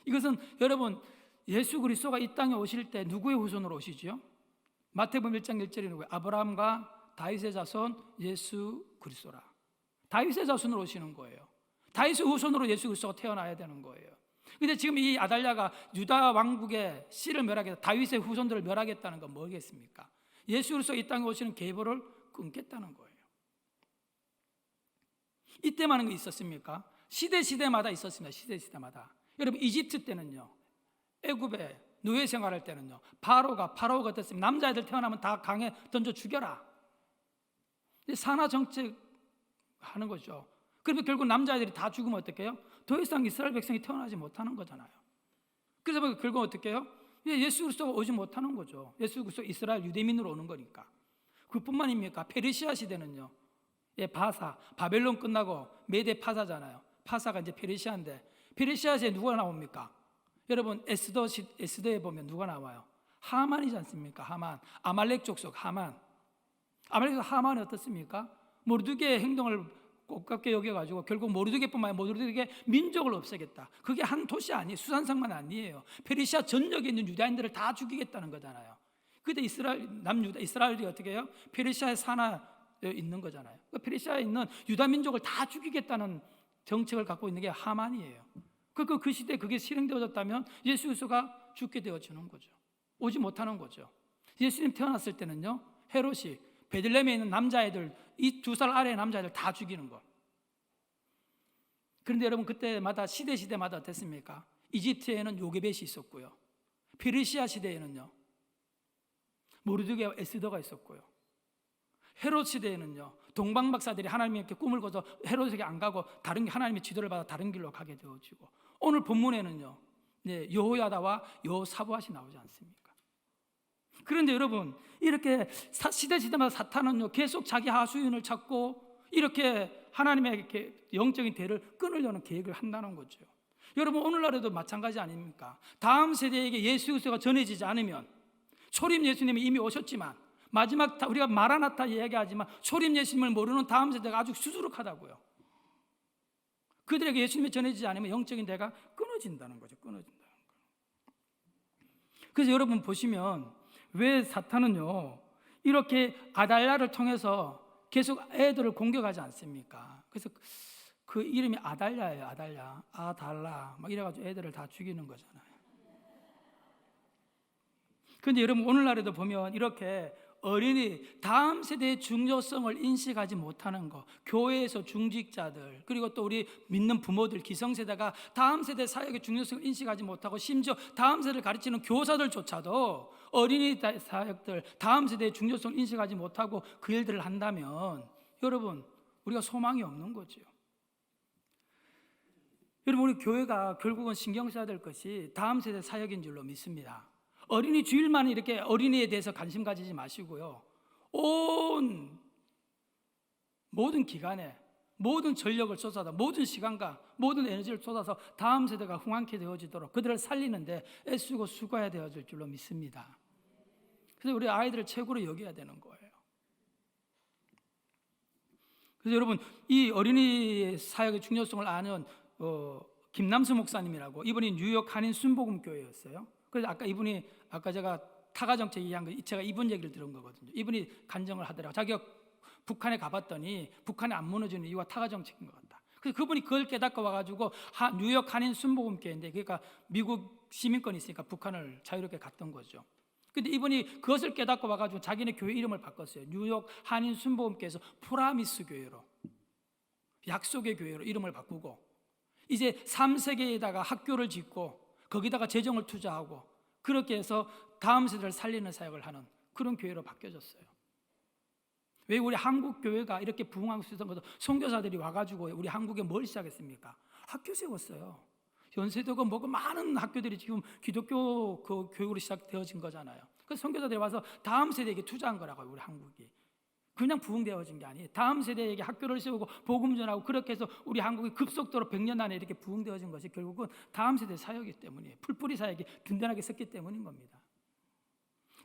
이것은 여러분, 예수 그리스도가 이 땅에 오실 때 누구의 후손으로 오시죠? 마태복음 1장 1절에 누구예요? 아브라함과 다윗의 자손 예수 그리스도라. 다윗의 자손으로 오시는 거예요. 다윗의 후손으로 예수 그리스도가 태어나야 되는 거예요. 근데 지금 이 아달랴가 유다 왕국의 씨를 멸하겠다, 다윗의 후손들을 멸하겠다는 건 뭐겠습니까? 예수 그리스도가 이 땅에 오시는 계보를 끊겠다는 거예요. 이때만 거 있었습니까? 시대마다 있었습니다. 시대마다. 여러분, 이집트 때는요, 애굽에 노예 생활할 때는요, 파로가 어떻습니까? 남자애들 태어나면 다 강에 던져 죽여라. 산하 정책 하는 거죠. 그러면 결국 남자애들이 다 죽으면 어떻게 해요? 더 이상 이스라엘 백성이 태어나지 못하는 거잖아요. 그래서 결국 어떻게 해요? 예수 그리스도가 오지 못하는 거죠. 예수 그리스도 이스라엘 유대민으로 오는 거니까. 그뿐만입니까? 페르시아 시대는요, 바벨론 끝나고 메대 파사잖아요. 파사가 이제 페르시아인데, 페르시아시에 누가 나옵니까? 여러분, 에스더에 보면 누가 나와요? 하만이지 않습니까? 하만. 아말렉 족속 하만. 아말렉 하만이 어떻습니까? 모르드게의 행동을 고깝게 여겨가지고 결국 모르드게뿐만 아니라 모르드게 민족을 없애겠다. 그게 한 도시 아니에요. 수산성만 아니에요. 페르시아 전역에 있는 유다인들을 다 죽이겠다는 거잖아요. 그때 이스라엘이 어떻게 해요? 페르시아의 산하에 있는 거잖아요. 페르시아에 있는 유다 민족을 다 죽이겠다는 정책을 갖고 있는 게 하만이에요. 그 시대에 그게 실행되어졌다면 예수 그리스도가 죽게 되어지는 거죠. 오지 못하는 거죠. 예수님 태어났을 때는요, 헤롯이 베들레헴에 있는 남자애들, 이 2살 아래의 남자애들 다 죽이는 거. 그런데 여러분, 그때마다 시대마다 어땠습니까? 이집트에는 요게벳이 있었고요, 페르시아 시대에는요 모르드게와 에스더가 있었고요, 헤롯 시대에는요 동방 박사들이 하나님의 꿈을 꿔서 헤롯에게 안 가고 다른 하나님의 지도를 받아 다른 길로 가게 되어지고, 오늘 본문에는요 여호야다와 여호사밧이 나오지 않습니까? 그런데 여러분, 이렇게 시대마다 사탄은요 계속 자기 하수인을 찾고 이렇게 하나님의 이렇게 영적인 대를 끊으려는 계획을 한다는 거죠. 여러분, 오늘날에도 마찬가지 아닙니까? 다음 세대에게 예수 그리스도가 전해지지 않으면, 초림 예수님이 이미 오셨지만 마지막 우리가 마라나타 이야기하지만 초림 예수님을 모르는 다음 세대가 아주 수두룩하다고요. 그들에게 예수님이 전해지지 않으면 영적인 대가 끊어진다는 거죠. 끊어진다는 거예요. 그래서 여러분 보시면 왜 사탄은요 이렇게 아달랴를 통해서 계속 애들을 공격하지 않습니까? 그래서 그 이름이 아달랴예요. 아달라 막 이래가지고 애들을 다 죽이는 거잖아요. 그런데 여러분, 오늘날에도 보면 이렇게 어린이, 다음 세대의 중요성을 인식하지 못하는 거, 교회에서 중직자들, 그리고 또 우리 믿는 부모들, 기성세대가 다음 세대 사역의 중요성을 인식하지 못하고, 심지어 다음 세대를 가르치는 교사들조차도 어린이 사역들, 다음 세대의 중요성을 인식하지 못하고 그 일들을 한다면 여러분, 우리가 소망이 없는 거죠. 여러분, 우리 교회가 결국은 신경 써야 될 것이 다음 세대 사역인 줄로 믿습니다. 어린이 주일만 이렇게 어린이에 대해서 관심 가지지 마시고요, 모든 기간에 모든 전력을 쏟아서, 모든 시간과 모든 에너지를 쏟아서 다음 세대가 흥황케 되어지도록 그들을 살리는데 애쓰고 수고해야 되어질 줄로 믿습니다. 그래서 우리 아이들을 최고로 여겨야 되는 거예요. 그래서 여러분, 이 어린이 사역의 중요성을 아는 김남수 목사님이라고, 이분이 뉴욕 한인 순복음교회였어요. 그래서 아까 제가 타가 정책 얘기한 거, 제가 이분 얘기를 들은 거거든요. 이분이 간증을 하더라고요. 자기가 북한에 가봤더니 북한이 안 무너지는 이유가 타가 정책인 것 같다. 그래서 그분이 그걸 깨닫고 와가지고 뉴욕 한인 순복음교회인데, 그러니까 미국 시민권이 있으니까 북한을 자유롭게 갔던 거죠. 근데 이분이 그것을 깨닫고 와가지고 자기네 교회 이름을 바꿨어요. 뉴욕 한인 순복음교회에서 프라미스 교회로, 약속의 교회로 이름을 바꾸고, 이제 3세계에다가 학교를 짓고 거기다가 재정을 투자하고 그렇게 해서 다음 세대를 살리는 사역을 하는 그런 교회로 바뀌어졌어요. 왜 우리 한국 교회가 이렇게 부흥하고 있었던 것도 선교사들이 와가지고 우리 한국에 뭘 시작했습니까? 학교 세웠어요. 연세대고 뭐고 많은 학교들이 지금 기독교 그 교육으로 시작되어진 거잖아요. 그래서 선교사들이 와서 다음 세대에게 투자한 거라고요. 우리 한국이 그냥 부흥되어진 게 아니에요. 다음 세대에게 학교를 세우고 복음 전하고 그렇게 해서 우리 한국이 급속도로 100년 안에 이렇게 부흥되어진 것이 결국은 다음 세대 사역이기 때문이에요. 풀뿌리 사역이 든든하게 섰기 때문인 겁니다.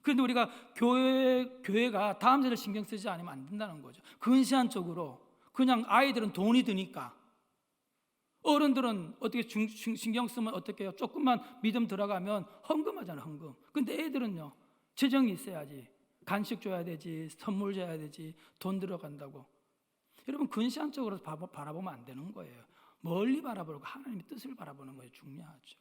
그런데 우리가 교회가 다음 세대를 신경 쓰지 않으면 안 된다는 거죠. 근시안적으로 그냥 아이들은 돈이 드니까, 어른들은 어떻게 신경 쓰면 어떻게 해요? 조금만 믿음 들어가면 헌금하잖아요. 헌금. 근데 애들은요, 재정이 있어야지. 간식 줘야 되지, 선물 줘야 되지, 돈 들어간다고. 여러분, 근시안적으로 바라보면 안 되는 거예요. 멀리 바라보고 하나님의 뜻을 바라보는 거예요. 중요하죠.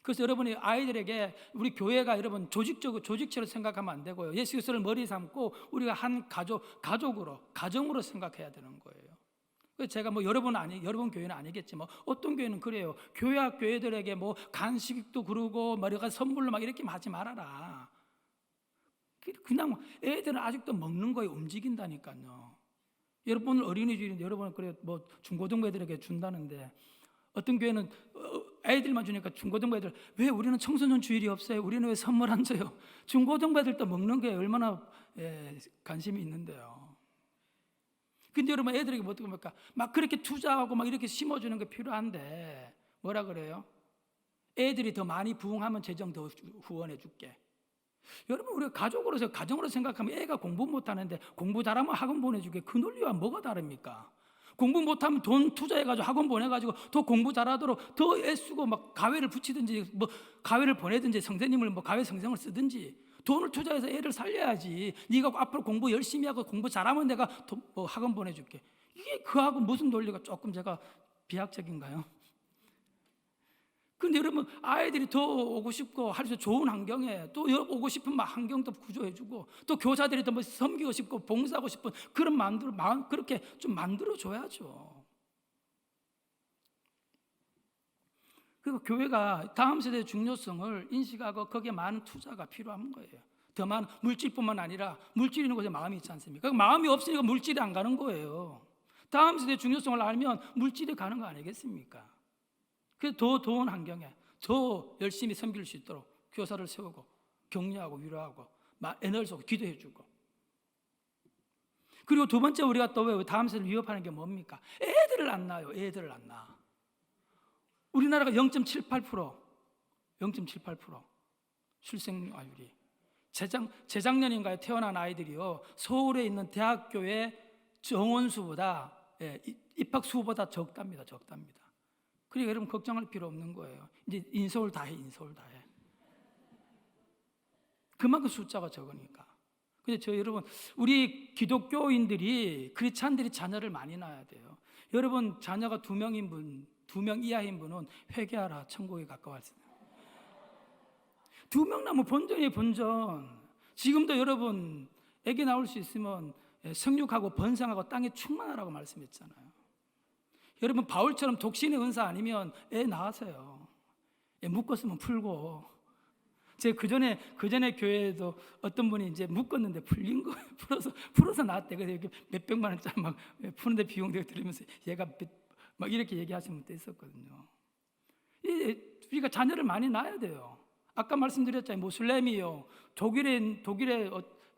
그래서 여러분이 아이들에게 우리 교회가 여러분 조직체로 생각하면 안 되고요, 예수 그리스도를 머리 삼고 우리가 한 가정으로 생각해야 되는 거예요. 그래서 제가 여러분 교회는 아니겠지, 어떤 교회는 그래요. 교회들에게 간식도 그러고 여러 가지 선물로 이렇게 하지 말아라. 그냥 애들은 아직도 먹는 거에 움직인다니까요. 여러분 어린이집인데 여러분은 그래 중고등부 애들에게 준다는데, 어떤 교회는 애들만 주니까 중고등부 애들, 왜 우리는 청소년 주일이 없어요? 우리는 왜 선물 안 줘요? 중고등부 애들도 먹는 게 얼마나 관심이 있는데요. 근데 여러분, 애들에게 어떻게 합니까? 그렇게 투자하고 이렇게 심어주는 게 필요한데 뭐라 그래요? 애들이 더 많이 부흥하면 재정 더 후원해 줄게. 여러분, 우리가 가족으로서 가정으로 생각하면 애가 공부 못하는데 공부 잘하면 학원 보내주게, 그 논리와 뭐가 다릅니까? 공부 못하면 돈 투자해가지고 학원 보내가지고 더 공부 잘하도록 더 애쓰고 막 가회를 붙이든지 뭐 가회를 보내든지 선생님을 뭐 가회 성성을 쓰든지 돈을 투자해서 애를 살려야지. 네가 앞으로 공부 열심히 하고 공부 잘하면 내가 뭐 학원 보내줄게. 이게 그하고 무슨 논리가 조금 제가 비약적인가요? 근데 여러분, 아이들이 더 오고 싶고 할 수 좋은 환경에 또 오고 싶은 환경도 구조해주고 또 교사들이 더 뭐 섬기고 싶고 봉사하고 싶은 그런 마음 그렇게 좀 만들어줘야죠. 그리고 교회가 다음 세대의 중요성을 인식하고 거기에 많은 투자가 필요한 거예요. 더 많은 물질뿐만 아니라 물질이 있는 곳에 마음이 있지 않습니까? 마음이 없으니까 물질이 안 가는 거예요. 다음 세대의 중요성을 알면 물질이 가는 거 아니겠습니까? 그래서 더 좋은 환경에 더 열심히 섬길 수 있도록 교사를 세우고 격려하고 위로하고 에너지를 쏟고 기도해주고. 그리고 두 번째, 우리가 또 왜 다음 세대를 위협하는 게 뭡니까? 애들을 안 낳아요. 애들을 안 낳아. 우리나라가 0.78% 출생아율이. 재작년인가에 태어난 아이들이요, 서울에 있는 대학교의 정원수보다 입학수보다 적답니다. 그러니까 여러분 걱정할 필요 없는 거예요. 이제 인서울 다 해. 그만큼 숫자가 적으니까. 근데 여러분, 우리 기독교인들이 크리스찬들이 자녀를 많이 낳아야 돼요. 여러분, 자녀가 2명인 분, 2명 이하인 분은 회개하라, 천국에 가까워졌습니다. 2명 나면 본전이에요, 본전. 지금도 여러분, 애기 나올 수 있으면 성육하고 번성하고 땅에 충만하라고 말씀했잖아요. 여러분, 바울처럼 독신의 은사 아니면 애 낳으세요. 묶었으면 풀고. 제가 그전에 교회에도 어떤 분이 이제 묶었는데 풀린 거예요. 풀어서 낳았대. 그래서 이렇게 몇백만 원짜리 막 푸는데 비용 되고 들으면서 얘가 막 이렇게 얘기하시는 분도 있었거든요. 우리가 자녀를 많이 낳아야 돼요. 아까 말씀드렸잖아요. 모슬렘이요. 독일에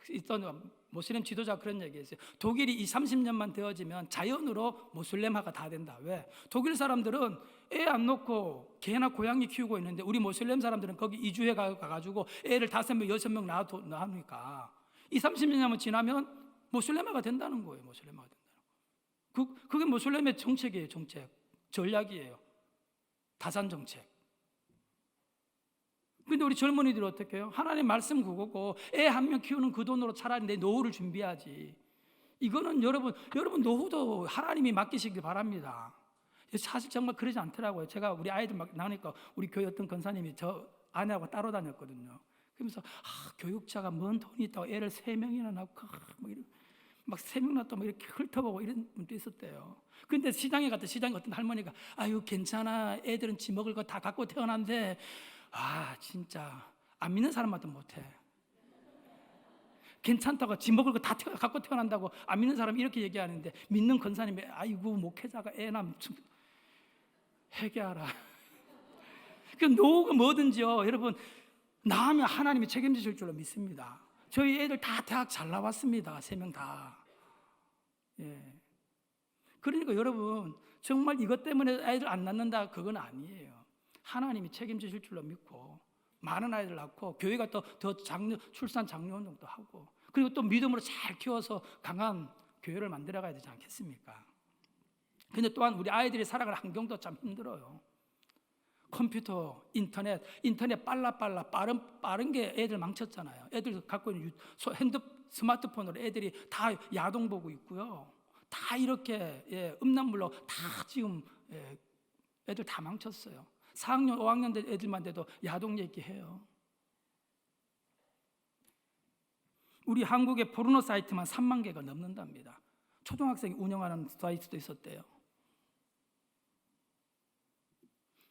있던 모슬렘 지도자 그런 얘기했어요. 독일이 30년만 되어지면 자연으로 모슬렘화가 다 된다. 왜? 독일 사람들은 애 안 놓고 개나 고양이 키우고 있는데 우리 모슬렘 사람들은 거기 이주해 가가지고 애를 5명, 6명 낳으니까 이 30년만 지나면 모슬렘화가 된다는 거예요. 모슬렘화가 된다는. 그게 모슬렘의 정책이에요. 전략이에요. 다산 정책. 근데 우리 젊은이들은 어떻게 해요? 하나님 말씀 그거고 애 1명 키우는 그 돈으로 차라리 내 노후를 준비하지. 이거는 여러분 노후도 하나님이 맡기시기 바랍니다. 사실 정말 그러지 않더라고요. 제가 우리 아이들 막 나오니까 우리 교회 어떤 권사님이 저 아내하고 따로 다녔거든요. 그러면서 교육자가 뭔 돈이 있다고 애를 3명이나 낳고 막 3명 낳았다고 막 이렇게 훑어보고 이런 분도 있었대요. 근데 시장에 어떤 할머니가 아유 괜찮아, 애들은 지 먹을 거 다 갖고 태어난데 진짜 안 믿는 사람한테 못해. 괜찮다고 지 먹을 거 다 갖고 태어난다고 안 믿는 사람이 이렇게 얘기하는데 믿는 권사님이 아이고 목회자가 애나 회개하라. 그 노후가 뭐든지요, 여러분 낳으면 하나님이 책임지실 줄로 믿습니다. 저희 애들 다 대학 잘 나왔습니다. 3명 다. 그러니까 여러분 정말 이것 때문에 애들 안 낳는다 그건 아니에요. 하나님이 책임지실 줄로 믿고 많은 아이들 낳고 교회가 더 출산 장려 운동도 하고 그리고 또 믿음으로 잘 키워서 강한 교회를 만들어가야 되지 않겠습니까? 근데 또한 우리 아이들이 살아갈 환경도 참 힘들어요. 컴퓨터, 인터넷 빠른 게 애들 망쳤잖아요. 애들 갖고 있는 스마트폰으로 애들이 다 야동 보고 있고요. 다 이렇게 음란물로 다 지금 애들 다 망쳤어요. 4학년, 5학년 된 애들만 돼도 야동 얘기해요. 우리 한국의 포르노 사이트만 3만 개가 넘는답니다. 초등학생이 운영하는 사이트도 있었대요.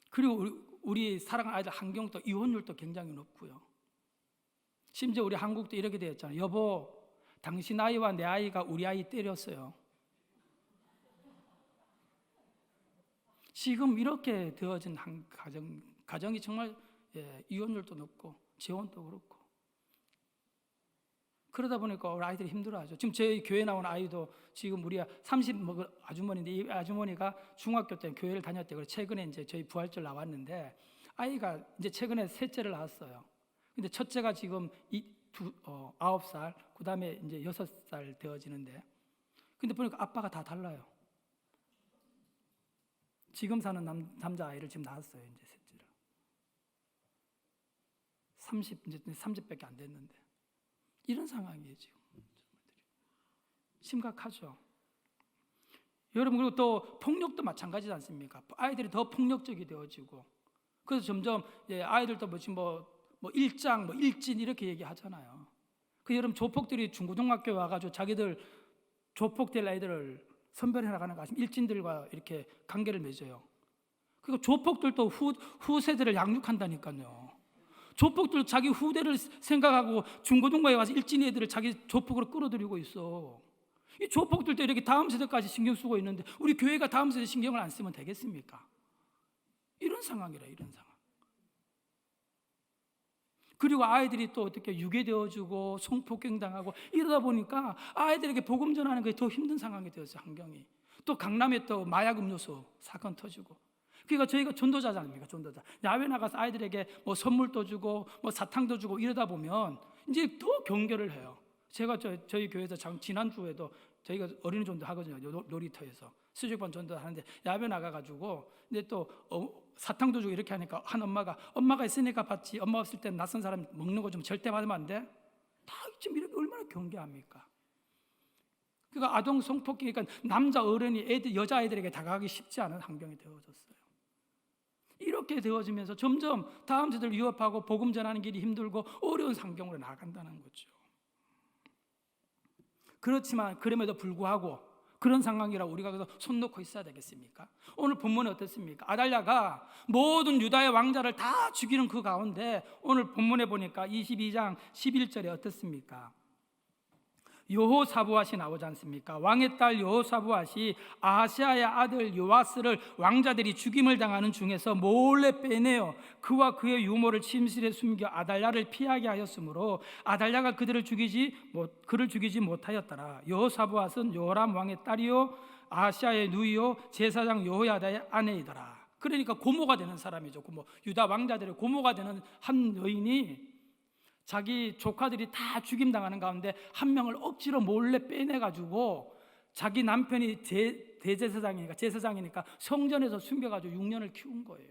그리고 우리 사랑하는 아이들 환경도 이혼율도 굉장히 높고요. 심지어 우리 한국도 이렇게 되었잖아요. 여보, 당신 아이와 내 아이가 우리 아이 때렸어요. 지금 이렇게 되어진 가정이 정말 이혼율도 높고 재혼도 그렇고 그러다 보니까 우리 아이들이 힘들어하죠. 지금 저희 교회 나온 아이도 지금 우리 30 먹은 아주머니인데 이 아주머니가 중학교 때 교회를 다녔대요. 그래서 최근에 이제 저희 부활절 나왔는데 아이가 이제 최근에 셋째를 낳았어요. 근데 첫째가 지금 9살, 그 다음에 이제 6살 되어지는데, 근데 보니까 아빠가 다 달라요. 지금 사는 남자아이를 지금 낳았어요. 이제 셋째를. 이제 30밖에 안 됐는데. 이런 상황이에요, 지금. 심각하죠. 여러분, 그리고 또 폭력도 마찬가지지 않습니까? 아이들이 더 폭력적이 되어지고, 그래서 점점 아이들도 일장, 일진 이렇게 얘기하잖아요. 그 여러분, 조폭들이 중고등학교에 와가지고 자기들 조폭될 아이들을 선별해 나가는 거 아시면 일진들과 이렇게 관계를 맺어요. 그리고 조폭들도 후세대를 양육한다니까요. 조폭들 자기 후대를 생각하고 중고등부에 와서 일진 애들을 자기 조폭으로 끌어들이고 있어. 이 조폭들도 이렇게 다음 세대까지 신경 쓰고 있는데 우리 교회가 다음 세대 신경을 안 쓰면 되겠습니까? 이런 상황이라, 이런 상황. 그리고 아이들이 또 어떻게 유괴되어주고 성폭행당하고 이러다 보니까 아이들에게 복음 전하는 게 더 힘든 상황이 되었어요. 환경이. 또 강남에 또 마약 음료수 사건 터지고. 그러니까 저희가 전도자지 않습니까? 전도자. 야외 나가서 아이들에게 선물도 주고 사탕도 주고 이러다 보면 이제 더 경계를 해요. 제가 저희 교회에서 지난주에도 저희가 어린이 전도 하거든요. 놀이터에서 수족관 전도 하는데 야외 나가가지고 근데 또 사탕도 주고 이렇게 하니까 한 엄마가 있으니까 받지, 엄마 없을 때 낯선 사람 먹는 거 좀 절대 받으면 안 돼? 다 지금 이렇게 얼마나 경계합니까? 그러니까 아동 성폭행, 그러니까 남자 어른이 여자 아이들에게 다가가기 쉽지 않은 환경이 되어졌어요. 이렇게 되어지면서 점점 다음 세대를 위협하고 복음 전하는 길이 힘들고 어려운 환경으로 나아간다는 거죠. 그렇지만 그럼에도 불구하고 그런 상황이라 우리가 그래서 손 놓고 있어야 되겠습니까? 오늘 본문은 어떻습니까? 아달랴가 모든 유다의 왕자를 다 죽이는 그 가운데 오늘 본문에 보니까 22장 11절에 어떻습니까? 여호사부앗이 나오지 않습니까? 왕의 딸 여호사부앗이 아하시아의 아들 요아스를 왕자들이 죽임을 당하는 중에서 몰래 빼내어 그와 그의 유모를 침실에 숨겨 아달랴를 피하게 하였으므로 아달랴가 그를 죽이지 못하였더라. 여호사부앗은 요람 왕의 딸이요 아하시아의 누이요 제사장 여호야다의 아내이더라. 그러니까 고모가 되는 사람이죠. 유다 왕자들의 고모가 되는 한 여인이 자기 조카들이 다 죽임당하는 가운데 한 명을 억지로 몰래 빼내가지고 자기 남편이 제사장이니까 성전에서 숨겨가지고 6년을 키운 거예요.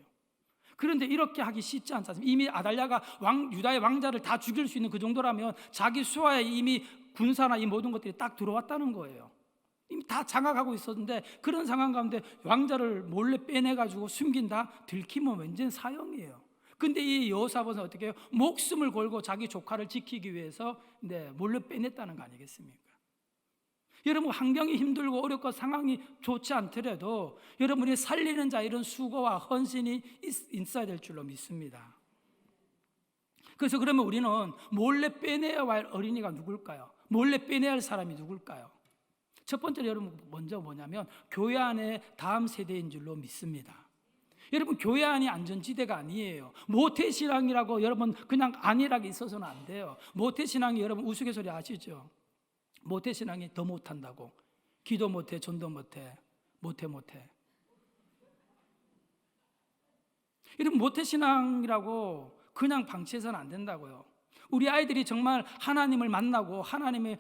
그런데 이렇게 하기 쉽지 않지 않습니까? 이미 아달랴가 유다의 왕자를 다 죽일 수 있는 그 정도라면 자기 수하에 이미 군사나 이 모든 것들이 딱 들어왔다는 거예요. 이미 다 장악하고 있었는데 그런 상황 가운데 왕자를 몰래 빼내가지고 숨긴다? 들키면 완전 사형이에요. 근데 이 여호사밧은 어떻게 해요? 목숨을 걸고 자기 조카를 지키기 위해서 몰래 빼냈다는 거 아니겠습니까? 여러분, 환경이 힘들고 어렵고 상황이 좋지 않더라도 여러분이 살리는 자 이런 수고와 헌신이 있어야 될 줄로 믿습니다. 그래서 그러면 우리는 몰래 빼내야 할 어린이가 누굴까요? 몰래 빼내야 할 사람이 누굴까요? 첫 번째로 여러분 먼저 뭐냐면 교회 안에 다음 세대인 줄로 믿습니다. 여러분, 교회 안이 안전지대가 아니에요. 모태신앙이라고 여러분 그냥 안일하게 있어서는 안 돼요. 모태신앙이 여러분 우스갯소리 아시죠? 모태신앙이 더 못한다고. 기도 못해, 전도 못해, 못해. 여러분, 모태신앙이라고 그냥 방치해서는 안 된다고요. 우리 아이들이 정말 하나님을 만나고 하나님을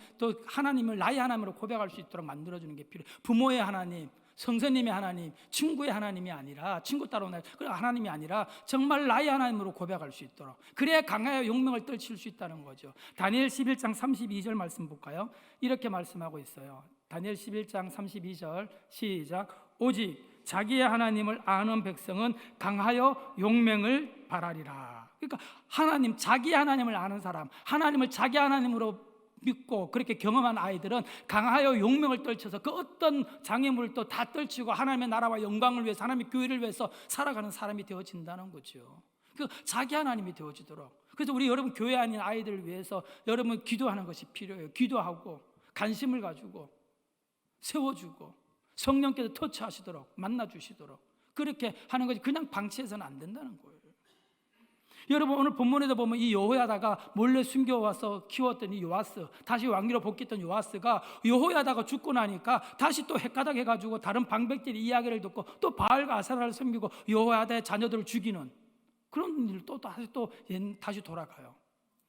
나의 하나님으로 고백할 수 있도록 만들어주는 게 필요해요. 부모의 하나님, 성서님의 하나님, 친구의 하나님이 아니라 친구 따라오는 하나님이 아니라 정말 나의 하나님으로 고백할 수 있도록, 그래야 강하여 용명을 떨칠 수 있다는 거죠. 다니엘 11장 32절 말씀 볼까요? 이렇게 말씀하고 있어요. 다니엘 11장 32절 시작. 오직 자기의 하나님을 아는 백성은 강하여 용명을 바라리라. 그러니까 하나님, 자기 하나님을 아는 사람, 하나님을 자기 하나님으로 믿고 그렇게 경험한 아이들은 강하여 용명을 떨쳐서 그 어떤 장애물도 다 떨치고 하나님의 나라와 영광을 위해서, 하나님의 교회를 위해서 살아가는 사람이 되어진다는 거죠. 그 자기 하나님이 되어지도록. 그래서 우리 여러분 교회 아닌 아이들을 위해서 여러분 기도하는 것이 필요해요. 기도하고 관심을 가지고 세워주고 성령께서 터치하시도록 만나주시도록 그렇게 하는 것이 그냥 방치해서는 안 된다는 거예요. 여러분, 오늘 본문에도 보면 이 여호야다가 몰래 숨겨와서 키웠던 이 요아스, 다시 왕위로 복귀했던 요아스가 여호야다가 죽고 나니까 다시 또 헷가닥 해가지고 다른 방백들이 이야기를 듣고 또 바알과 아세라를 섬기고 여호야다의 자녀들을 죽이는 그런 일을 다시 돌아가요.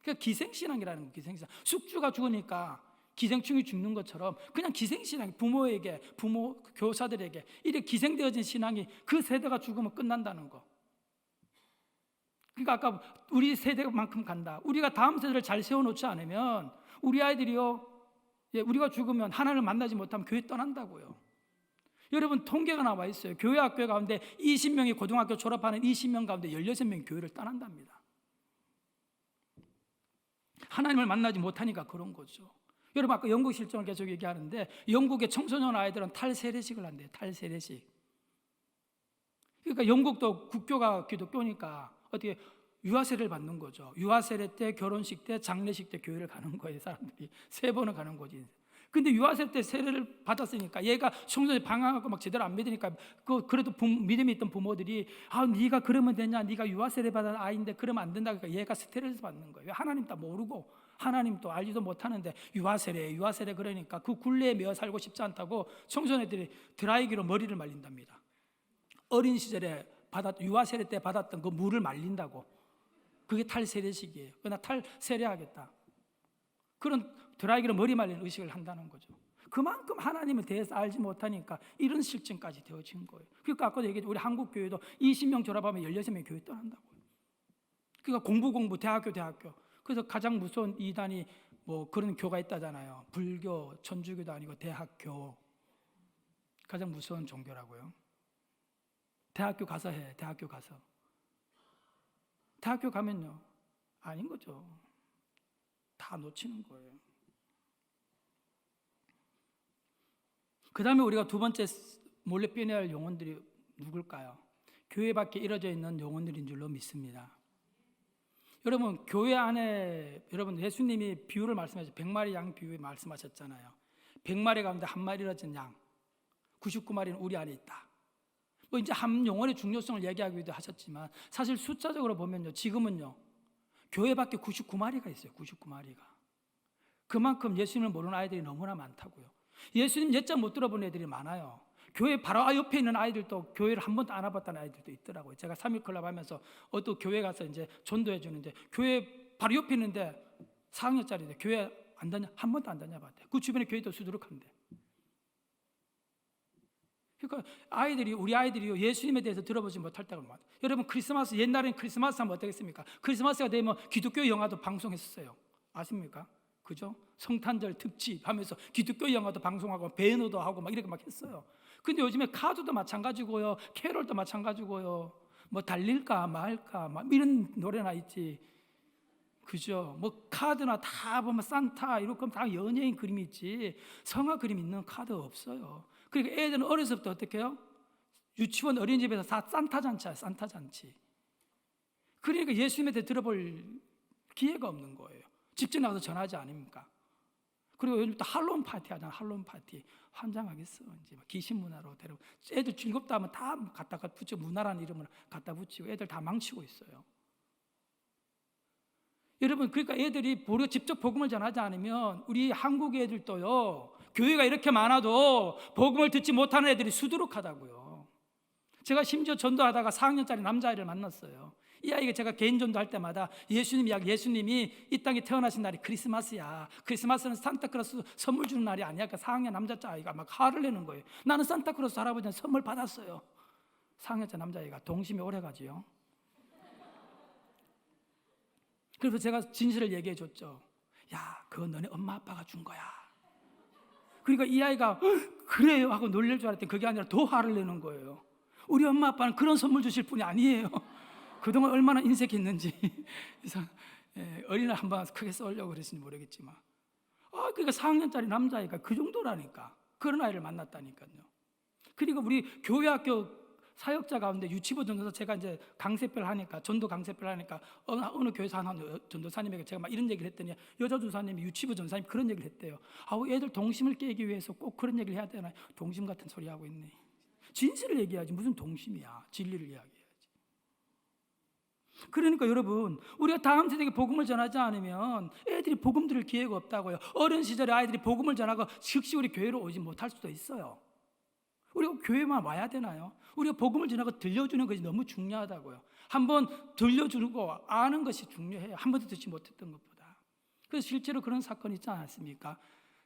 그러니까 기생신앙이라는 거예요. 기생신앙. 숙주가 죽으니까 기생충이 죽는 것처럼 그냥 기생신앙, 부모에게, 부모 교사들에게 이렇게 기생되어진 신앙이 그 세대가 죽으면 끝난다는 거. 그러니까 아까 우리 세대만큼 간다. 우리가 다음 세대를 잘 세워놓지 않으면 우리 아이들이요, 우리가 죽으면 하나님을 만나지 못하면 교회 떠난다고요. 여러분 통계가 나와 있어요. 교회 학교 가운데 20명이 고등학교 졸업하는 20명 가운데 16명이 교회를 떠난답니다. 하나님을 만나지 못하니까 그런 거죠. 여러분 아까 영국 실정을 계속 얘기하는데 영국의 청소년 아이들은 탈세례식을 한대요. 탈세례식. 그러니까 영국도 국교가 기독교니까 어떻게 유아세례를 받는 거죠. 유아세례 때, 결혼식 때, 장례식 때 교회를 가는 거예요. 사람들이 3번을 가는 거지. 근데 유아세례 때 세례를 받았으니까 얘가 청소년이 방황하고 막 제대로 안 믿으니까 그래도 믿음이 있던 부모들이 네가 그러면 되냐, 네가 유아세례 받은 아이인데 그러면 안 된다. 그러니까 얘가 스트레스 받는 거예요. 하나님 다 모르고 하나님 또 알지도 못하는데 유아세례 그러니까 그 굴레에 매어 살고 싶지 않다고 청소년들이 드라이기로 머리를 말린답니다. 어린 시절에 유아세례 때 받았던 그 물을 말린다고. 그게 탈세례식이에요. 나 탈세례하겠다. 그런 드라이기로 머리 말리는 의식을 한다는 거죠. 그만큼 하나님에 대해서 알지 못하니까 이런 실증까지 되어진 거예요. 그러니까 아까도 얘기했죠. 우리 한국 교회도 20명 졸업하면 16명 교회 떠난다고요. 그러니까 공부 대학교. 그래서 가장 무서운 이단이 뭐 그런 교가 있다잖아요. 불교, 천주교도 아니고 대학교. 가장 무서운 종교라고요. 대학교 가서 해. 대학교 가면요. 아닌 거죠. 다 놓치는 거예요. 그 다음에 우리가 두 번째 몰래 빼내야 할 영혼들이 누굴까요? 교회 밖에 이루어져 있는 영혼들인 줄로 믿습니다. 여러분 교회 안에 여러분 예수님이 비유를 말씀하셨죠. 100마리 양 비유 말씀하셨잖아요. 100마리 가운데 한 마리 잃어진 양, 99마리는 우리 안에 있다. 뭐 이제 한 영혼의 중요성을 얘기하기도 하셨지만 사실 숫자적으로 보면요, 지금은요 교회 밖에 99마리가 있어요. 99마리가. 그만큼 예수님을 모르는 아이들이 너무나 많다고요. 예수님 옛장 못 들어본 애들이 많아요. 교회 바로 옆에 있는 아이들도 교회를 한 번도 안 와봤다는 아이들도 있더라고요. 제가 3.1클럽 하면서 어떤 교회 가서 이제 전도해 주는데 교회 바로 옆에 있는데 4학년짜리인데 교회 한 번도 안 다녀봤대요. 그 주변에 교회도 수두룩한데. 그러니까 우리 아이들이 예수님에 대해서 들어보지 못할 때가 많아요. 여러분 크리스마스, 옛날엔 크리스마스 하면 어떻겠습니까? 크리스마스가 되면 기독교 영화도 방송했었어요. 아십니까? 그죠? 성탄절 특집 하면서 기독교 영화도 방송하고 배너도 하고 막 이렇게 막 했어요. 근데 요즘에 카드도 마찬가지고요, 캐롤도 마찬가지고요, 뭐 달릴까 말까 막 이런 노래나 있지. 그죠? 뭐 카드나 다 보면 산타 이렇게 다 연예인 그림이 있지 성화 그림 있는 카드 없어요. 그러니까 애들은 어렸을 때 어떻게 해요? 유치원 어린이집에서 다 산타 잔치야, 산타 잔치. 그러니까 예수님에 대해 들어볼 기회가 없는 거예요. 직접 나가서 전하지 않습니까? 그리고 요즘 또 할로윈 파티 하잖아. 할로윈 파티 환장하겠어. 이제 막 귀신 문화로 데리고 애들 즐겁다 하면 다 갖다가 붙여 문화라는 이름을 갖다 붙이고 애들 다 망치고 있어요. 여러분 그러니까 애들이 우리가 직접 복음을 전하지 않으면 우리 한국 애들도요 교회가 이렇게 많아도 복음을 듣지 못하는 애들이 수두룩하다고요. 제가 심지어 전도하다가 4학년짜리 남자아이를 만났어요. 이 아이가 제가 개인 전도할 때마다 예수님이 이 땅에 태어나신 날이 크리스마스야. 크리스마스는 산타클로스 선물 주는 날이 아니야. 그러니까 4학년 남자아이가 막 화를 내는 거예요. 나는 산타클로스 할아버지한테 선물 받았어요. 4학년짜리 남자아이가 동심이 오래 가지요. 그래서 제가 진실을 얘기해 줬죠. 야, 그건 너네 엄마 아빠가 준 거야. 그러니까 이 아이가 그래요 하고 놀랄 줄 알았더니 그게 아니라 더 화를 내는 거예요. 우리 엄마 아빠는 그런 선물 주실 분이 아니에요. 그동안 얼마나 인색했는지. 그래서 어린이날 한번 크게 쏘려고 그랬는지 모르겠지만 그러니까 4학년짜리 남자아이가 그 정도라니까. 그런 아이를 만났다니까요. 그리고 우리 교회 학교 사역자 가운데 유치부 전도사 제가 이제 강세별 하니까 전도 강세별 하니까 어느 교회에서 한 전도사님에게 제가 막 이런 얘기를 했더니 여자 전도사님이 유치부 전도사님 그런 얘기를 했대요. 애들 동심을 깨기 위해서 꼭 그런 얘기를 해야 되나? 동심 같은 소리 하고 있네. 진실을 얘기해야지 무슨 동심이야. 진리를 이야기해야지. 그러니까 여러분 우리가 다음 세대에게 복음을 전하지 않으면 애들이 복음 들을 기회가 없다고요. 어린 시절에 아이들이 복음을 전하고 즉시 우리 교회로 오지 못할 수도 있어요. 우리가 교회만 와야 되나요? 우리가 복음을 전하고 들려주는 것이 너무 중요하다고요. 한번 들려주고 아는 것이 중요해요. 한 번도 듣지 못했던 것보다. 그래서 실제로 그런 사건이 있지 않았습니까?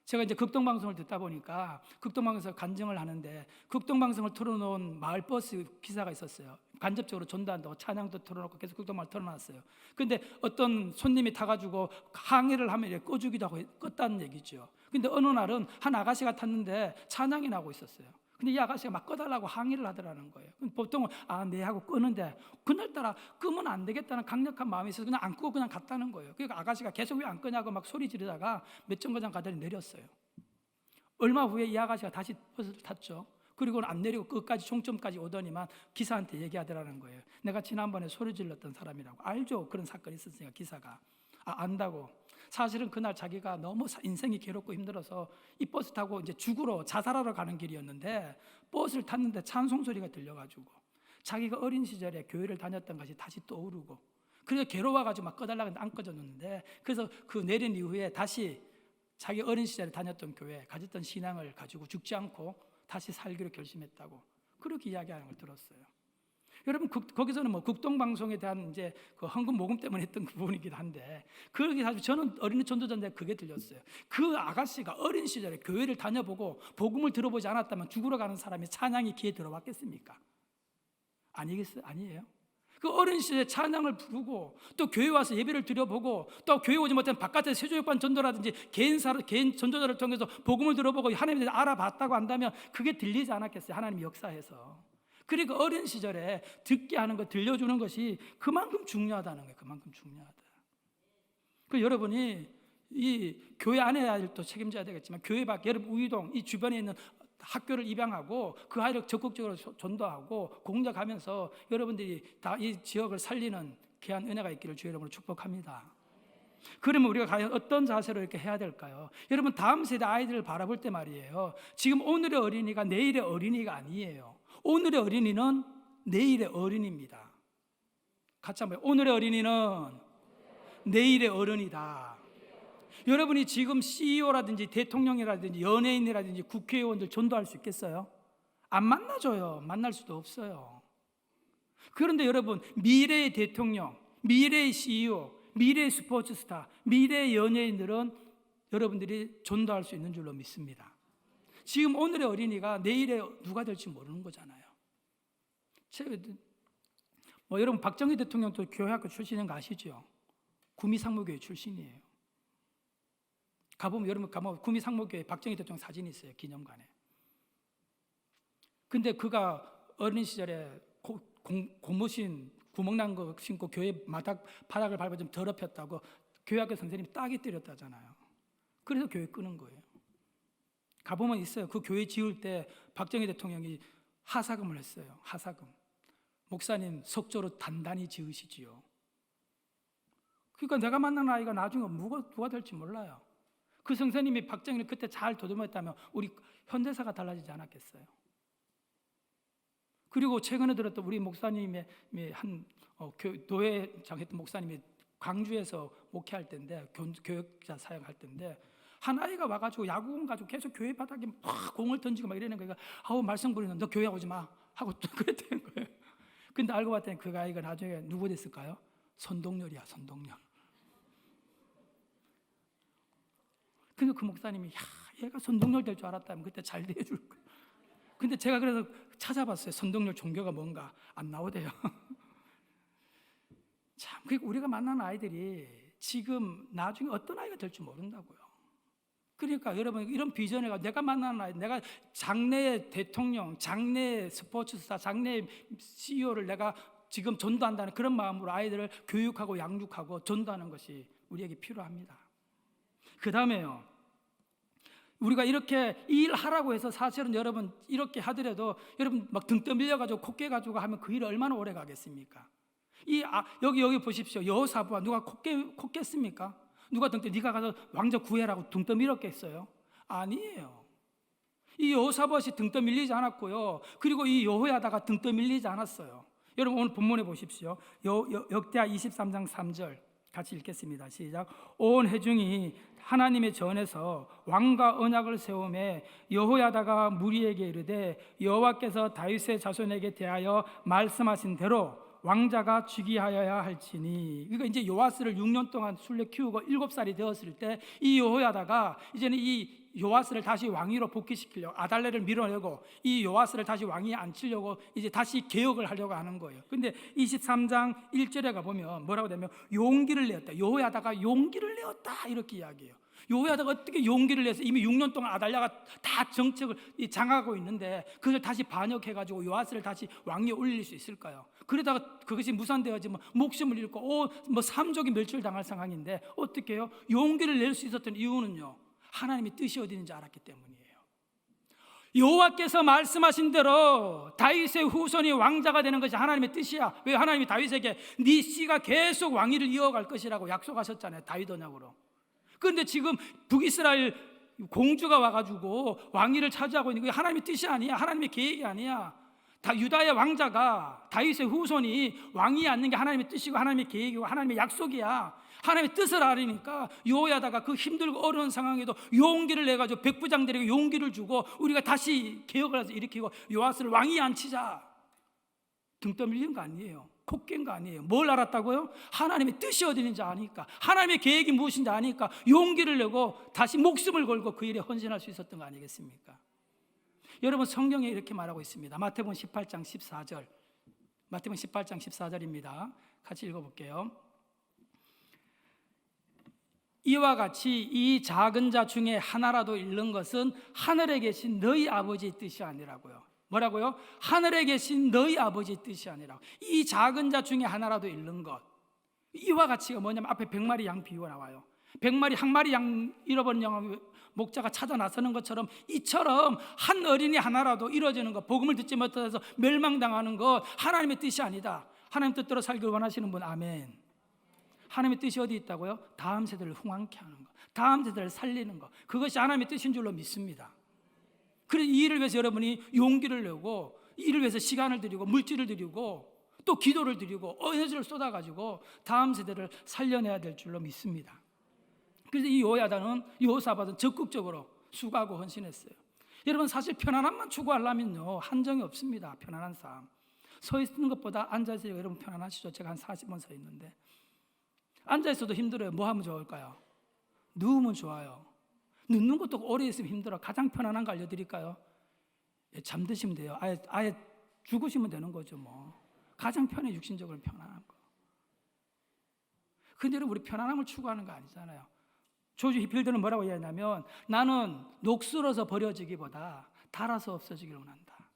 제가 이제 극동방송을 듣다 보니까 극동방송에서 간증을 하는데 극동방송을 틀어놓은 마을버스 기사가 있었어요. 간접적으로 전도한다고 찬양도 틀어놓고 계속 극동방송을 틀어놨어요. 근데 어떤 손님이 타가지고 항의를 하면 이렇게 꺼주기도 하고 껐다는 얘기죠. 근데 어느 날은 한 아가씨가 탔는데 찬양이 나고 있었어요. 근데 이 아가씨가 막 꺼달라고 항의를 하더라는 거예요. 보통은 네 하고 끄는데 그날따라 끄면 안 되겠다는 강력한 마음이 있어서 그냥 안 끄고 그냥 갔다는 거예요. 그러니까 아가씨가 계속 왜 안 끄냐고 막 소리 지르다가 몇 정거장 가더니 내렸어요. 얼마 후에 이 아가씨가 다시 버스를 탔죠. 그리고는 안 내리고 끝까지 종점까지 오더니만 기사한테 얘기하더라는 거예요. 내가 지난번에 소리 질렀던 사람이라고. 알죠? 그런 사건이 있었으니까 기사가. 안다고. 사실은 그날 자기가 너무 인생이 괴롭고 힘들어서 이 버스 타고 이제 죽으러 자살하러 가는 길이었는데 버스를 탔는데 찬송 소리가 들려가지고 자기가 어린 시절에 교회를 다녔던 것이 다시 떠오르고 그래서 괴로워가지고 막 꺼달라고 했는데 안 꺼졌는데 그래서 그 내린 이후에 다시 자기 어린 시절에 다녔던 교회 가졌던 신앙을 가지고 죽지 않고 다시 살기로 결심했다고 그렇게 이야기하는 걸 들었어요. 여러분 거기서는 뭐 극동방송에 대한 이제 그 헌금 모금 때문에 했던 그 부분이긴 한데 그러기 사실 저는 어린이 전도자인데 그게 들렸어요. 그 아가씨가 어린 시절에 교회를 다녀보고 복음을 들어보지 않았다면 죽으러 가는 사람이 찬양이 귀에 들어왔겠습니까? 아니겠어요? 아니에요. 그 어린 시절에 찬양을 부르고 또 교회 와서 예배를 드려보고 또 교회 오지 못하면 바깥에 세조역반 전도라든지 개인 전도자를 통해서 복음을 들어보고 하나님에 대해서 알아봤다고 한다면 그게 들리지 않았겠어요? 하나님 역사에서. 그러니까 어린 시절에 듣게 하는 것, 들려주는 것이 그만큼 중요하다는 거예요. 그만큼 중요하다. 그 여러분이 이 교회 안에 아이들도 책임져야 되겠지만 교회 밖 여러분 우이동 이 주변에 있는 학교를 입양하고 그 아이를 적극적으로 전도하고 공략하면서 여러분들이 다 이 지역을 살리는 귀한 은혜가 있기를 주의 이름으로 축복합니다. 그러면 우리가 과연 어떤 자세로 이렇게 해야 될까요? 여러분 다음 세대 아이들을 바라볼 때 말이에요. 지금 오늘의 어린이가 내일의 어린이가 아니에요. 오늘의 어린이는 내일의 어른입니다. 같이 한번 오늘의 어린이는 내일의 어른이다. 여러분이 지금 CEO라든지 대통령이라든지 연예인이라든지 국회의원들 전도할 수 있겠어요? 안 만나줘요. 만날 수도 없어요. 그런데 여러분 미래의 대통령, 미래의 CEO, 미래의 스포츠스타, 미래의 연예인들은 여러분들이 전도할 수 있는 줄로 믿습니다. 지금 오늘의 어린이가 내일에 누가 될지 모르는 거잖아요. 여러분 박정희 대통령도 교회학교 출신인 거 아시죠? 구미상무교회 출신이에요. 여러분 가보면 구미상무교회 박정희 대통령 사진이 있어요. 기념관에. 근데 그가 어린 시절에 고무신 구멍난 거 신고 교회 바닥을 밟아 좀 더럽혔다고 교회학교 선생님이 따기 때렸다잖아요. 그래서 교회 끄는 거예요. 가보면 있어요. 그 교회 지을 때 박정희 대통령이 하사금을 했어요. 하사금. 목사님 석조로 단단히 지으시지요. 그러니까 내가 만난 아이가 나중에 누가 될지 몰라요. 그 선생님이 박정희를 그때 잘 도듬었다면 우리 현대사가 달라지지 않았겠어요. 그리고 최근에 들었던 우리 목사님의 한 노회장 했던 목사님이 광주에서 목회할 때인데 교역자 사역할 때인데 한 아이가 와가지고 야구공 가지고 계속 교회 바닥에 막 공을 던지고 막 이러는 거예요. 말썽 부리는 너 교회 오지 마 하고 또 그랬다는 거예요. 근데 알고 봤더니 그 아이가 나중에 누구 됐을까요? 선동열이야, 선동열. 근데 그 목사님이 얘가 선동열 될 줄 알았다면 그때 잘 대해줄 거예요. 근데 제가 그래서 찾아봤어요. 선동열 종교가 뭔가 안 나오대요. 참, 그러니까 우리가 만나는 아이들이 지금 나중에 어떤 아이가 될지 모른다고요. 그러니까 여러분 이런 비전에 내가 만나는 아이, 내가 장래의 대통령, 장래의 스포츠스타, 장래의 CEO를 내가 지금 전도한다는 그런 마음으로 아이들을 교육하고 양육하고 전도하는 것이 우리에게 필요합니다. 그 다음에요. 우리가 이렇게 일하라고 해서 사실은 여러분 이렇게 하더라도 여러분 막 등 떠밀려가지고 코 깨가지고 하면 그 일이 얼마나 오래 가겠습니까? 여기 보십시오. 여호사부가 누가 코 깼습니까? 누가 네가 가서 왕자 구해라고 등 떠밀었겠어요? 아니에요. 이 여호사밧이 등 떠밀리지 않았고요. 그리고 이 여호야다가 등 떠밀리지 않았어요. 여러분 오늘 본문에 보십시오. 역대하 23장 3절 같이 읽겠습니다. 시작. 온 회중이 하나님의 전에서 왕과 언약을 세우매 여호야다가 무리에게 이르되 여호와께서 다윗의 자손에게 대하여 말씀하신 대로 왕자가 즉위하여야 할지니. 그러니까 이제 요아스를 6년 동안 술래 키우고 7살이 되었을 때 이 여호야다가 이제는 이 요아스를 다시 왕위로 복귀시키려고, 아달랴를 밀어내고 이 요아스를 다시 왕위에 앉히려고 이제 다시 개혁을 하려고 하는 거예요. 근데 23장 1절에 가보면 뭐라고 되면 용기를 내었다. 여호야다가 용기를 내었다 이렇게 이야기해요. 여호야다가 어떻게 용기를 내서 이미 6년 동안 아달랴가 다 정책을 장악하고 있는데 그걸 다시 반역해가지고 요아스를 다시 왕위에 올릴 수 있을까요? 그러다가 그것이 무산되어지면 목숨을 잃고 뭐 삼족이 멸절당할 상황인데 어떻게 해요? 용기를 낼 수 있었던 이유는요, 하나님의 뜻이 어디 있는지 알았기 때문이에요. 여호와께서 말씀하신 대로 다윗의 후손이 왕자가 되는 것이 하나님의 뜻이야. 왜? 하나님이 다윗에게 네 씨가 계속 왕위를 이어갈 것이라고 약속하셨잖아요, 다윗 언약으로. 그런데 지금 북이스라엘 공주가 와가지고 왕위를 차지하고 있는 게 하나님의 뜻이 아니야. 하나님의 계획이 아니야. 유다의 왕자가, 다윗의 후손이 왕위에 앉는 게 하나님의 뜻이고 하나님의 계획이고 하나님의 약속이야. 하나님의 뜻을 알으니까 여호야다가 그 힘들고 어려운 상황에도 용기를 내가지고 백부장들에게 용기를 주고 우리가 다시 개혁을 해서 일으키고 요아스를 왕위에 앉히자. 등 떠밀린 거 아니에요. 코 깬 거 아니에요. 뭘 알았다고요? 하나님의 뜻이 어디 있는지 아니까, 하나님의 계획이 무엇인지 아니까 용기를 내고 다시 목숨을 걸고 그 일에 헌신할 수 있었던 거 아니겠습니까? 여러분, 성경에 이렇게 말하고 있습니다. 마태복음 18장 14절. 마태복음 18장 14절입니다. 같이 읽어볼게요. 이와 같이 이 작은 자 중에 하나라도 잃는 것은 하늘에 계신 너희 아버지의 뜻이 아니라고요. 뭐라고요? 하늘에 계신 너희 아버지의 뜻이 아니라고. 이 작은 자 중에 하나라도 잃는 것. 이와 같이가 뭐냐면 앞에 100마리 양 비유가 나와요. 100마리, 한 마리 양 잃어버린 양 목자가 찾아 나서는 것처럼, 이처럼 한 어린이 하나라도 잃어지는 것, 복음을 듣지 못해서 멸망당하는 것 하나님의 뜻이 아니다. 하나님 뜻대로 살기를 원하시는 분, 아멘. 하나님의 뜻이 어디 있다고요? 다음 세대를 흥왕케 하는 것, 다음 세대를 살리는 것, 그것이 하나님의 뜻인 줄로 믿습니다. 그래서 이 일을 위해서 여러분이 용기를 내고, 이 일을 위해서 시간을 들이고 물질을 들이고 또 기도를 드리고 에너지를 쏟아가지고 다음 세대를 살려내야 될 줄로 믿습니다. 그래서 이 여호사밧은 적극적으로 수고하고 헌신했어요. 여러분, 사실 편안함만 추구하려면요 한정이 없습니다. 편안한 삶, 서 있는 것보다 앉아있어야 여러분 편안하시죠? 제가 한 40번 서 있는데 앉아있어도 힘들어요. 뭐 하면 좋을까요? 누우면 좋아요. 눕는 것도 오래 있으면 힘들어. 가장 편안한 거 알려드릴까요? 잠드시면 돼요. 아예 죽으시면 되는 거죠. 뭐 가장 편해, 육신적으로 편안한 거. 근데 우리 편안함을 추구하는 거 아니잖아요. 조지 히필드는 뭐라고 이야기하냐면, 나는 녹슬어서 버려지기보다 닳아서 없어지기를 원한다.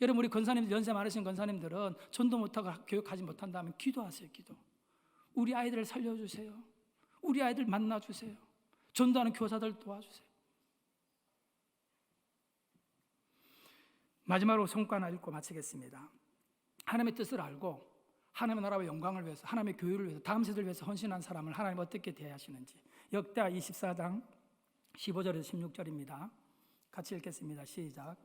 여러분, 우리 권사님들, 연세 많으신 권사님들은 전도 못하고 교육하지 못한다면 기도하세요. 기도. 우리 아이들을 살려주세요. 우리 아이들 만나주세요. 전도하는 교사들 도와주세요. 마지막으로 성과 하나 읽고 마치겠습니다. 하나님의 뜻을 알고 하나님의 나라와 영광을 위해서, 하나님의 교회를 위해서, 다음 세대를 위해서 헌신한 사람을 하나님 어떻게 대하시는지. 역대하 24장 15절에서 16절입니다. 같이 읽겠습니다. 시작.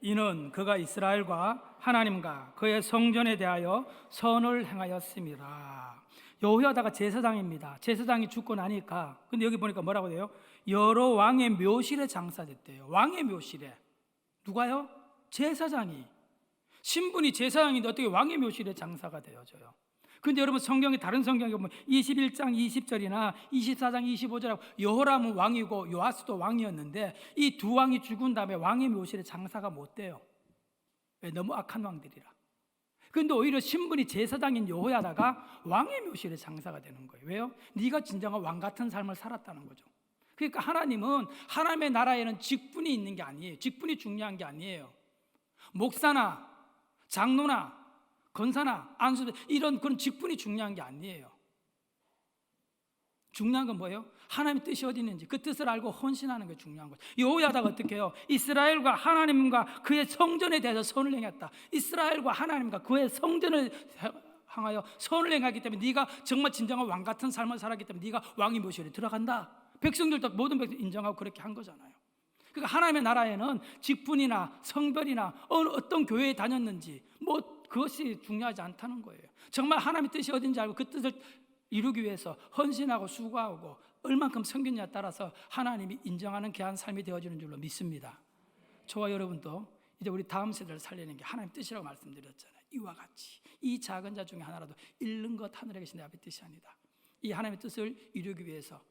이는 그가 이스라엘과 하나님과 그의 성전에 대하여 선을 행하였습니다. 여호야다가 제사장입니다. 제사장이 죽고 나니까, 근데 여기 보니까 뭐라고 돼요? 여러 왕의 묘실에 장사됐대요. 왕의 묘실에. 누가요? 제사장이. 신분이 제사장인데 어떻게 왕의 묘실에 장사가 되어져요? 그런데 여러분, 성경의 다른 성경에 보면 21장 20절이나 24장 25절하고 여호람은 왕이고 요아스도 왕이었는데 이 두 왕이 죽은 다음에 왕의 묘실에 장사가 못 돼요. 왜? 너무 악한 왕들이라. 그런데 오히려 신분이 제사장인 여호야다가 왕의 묘실에 장사가 되는 거예요. 왜요? 네가 진정한 왕 같은 삶을 살았다는 거죠. 그러니까 하나님은, 하나님의 나라에는 직분이 있는 게 아니에요. 직분이 중요한 게 아니에요. 목사나 장로나 권사나 안수들, 이런 그런 직분이 중요한 게 아니에요. 중요한 건 뭐예요? 하나님의 뜻이 어디 있는지 그 뜻을 알고 헌신하는 게 중요한 거죠. 여호야다가 어떻게 해요? 이스라엘과 하나님과 그의 성전에 대해서 선을 행했다. 이스라엘과 하나님과 그의 성전을 향하여 선을 행하기 때문에 네가 정말 진정한 왕 같은 삶을 살았기 때문에 네가 왕의 묘실에 들어간다. 백성들도 모든 백성 인정하고 그렇게 한 거잖아요. 그러니까 하나님의 나라에는 직분이나 성별이나 어떤 교회에 다녔는지 뭐 그것이 중요하지 않다는 거예요. 정말 하나님의 뜻이 어딘지 알고 그 뜻을 이루기 위해서 헌신하고 수고하고 얼만큼 섬기느냐에 따라서 하나님이 인정하는 귀한 삶이 되어지는 줄로 믿습니다. 저와 여러분도 이제 우리 다음 세대를 살리는 게 하나님 뜻이라고 말씀드렸잖아요. 이와 같이 이 작은 자 중에 하나라도 잃는 것 하늘에 계신 내 아버지 뜻이 아니다. 이 하나님의 뜻을 이루기 위해서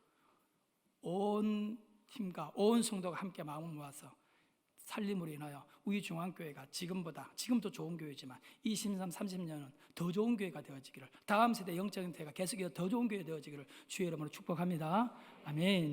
온 힘과 온 성도가 함께 마음을 모아서 살림으로 인하여 우리 중앙교회가 지금도 좋은 교회지만 23, 30년은 더 좋은 교회가 되어지기를, 다음 세대 영적인 세대가 계속해서 더 좋은 교회 되어지기를 주의 이름으로 축복합니다. 아멘.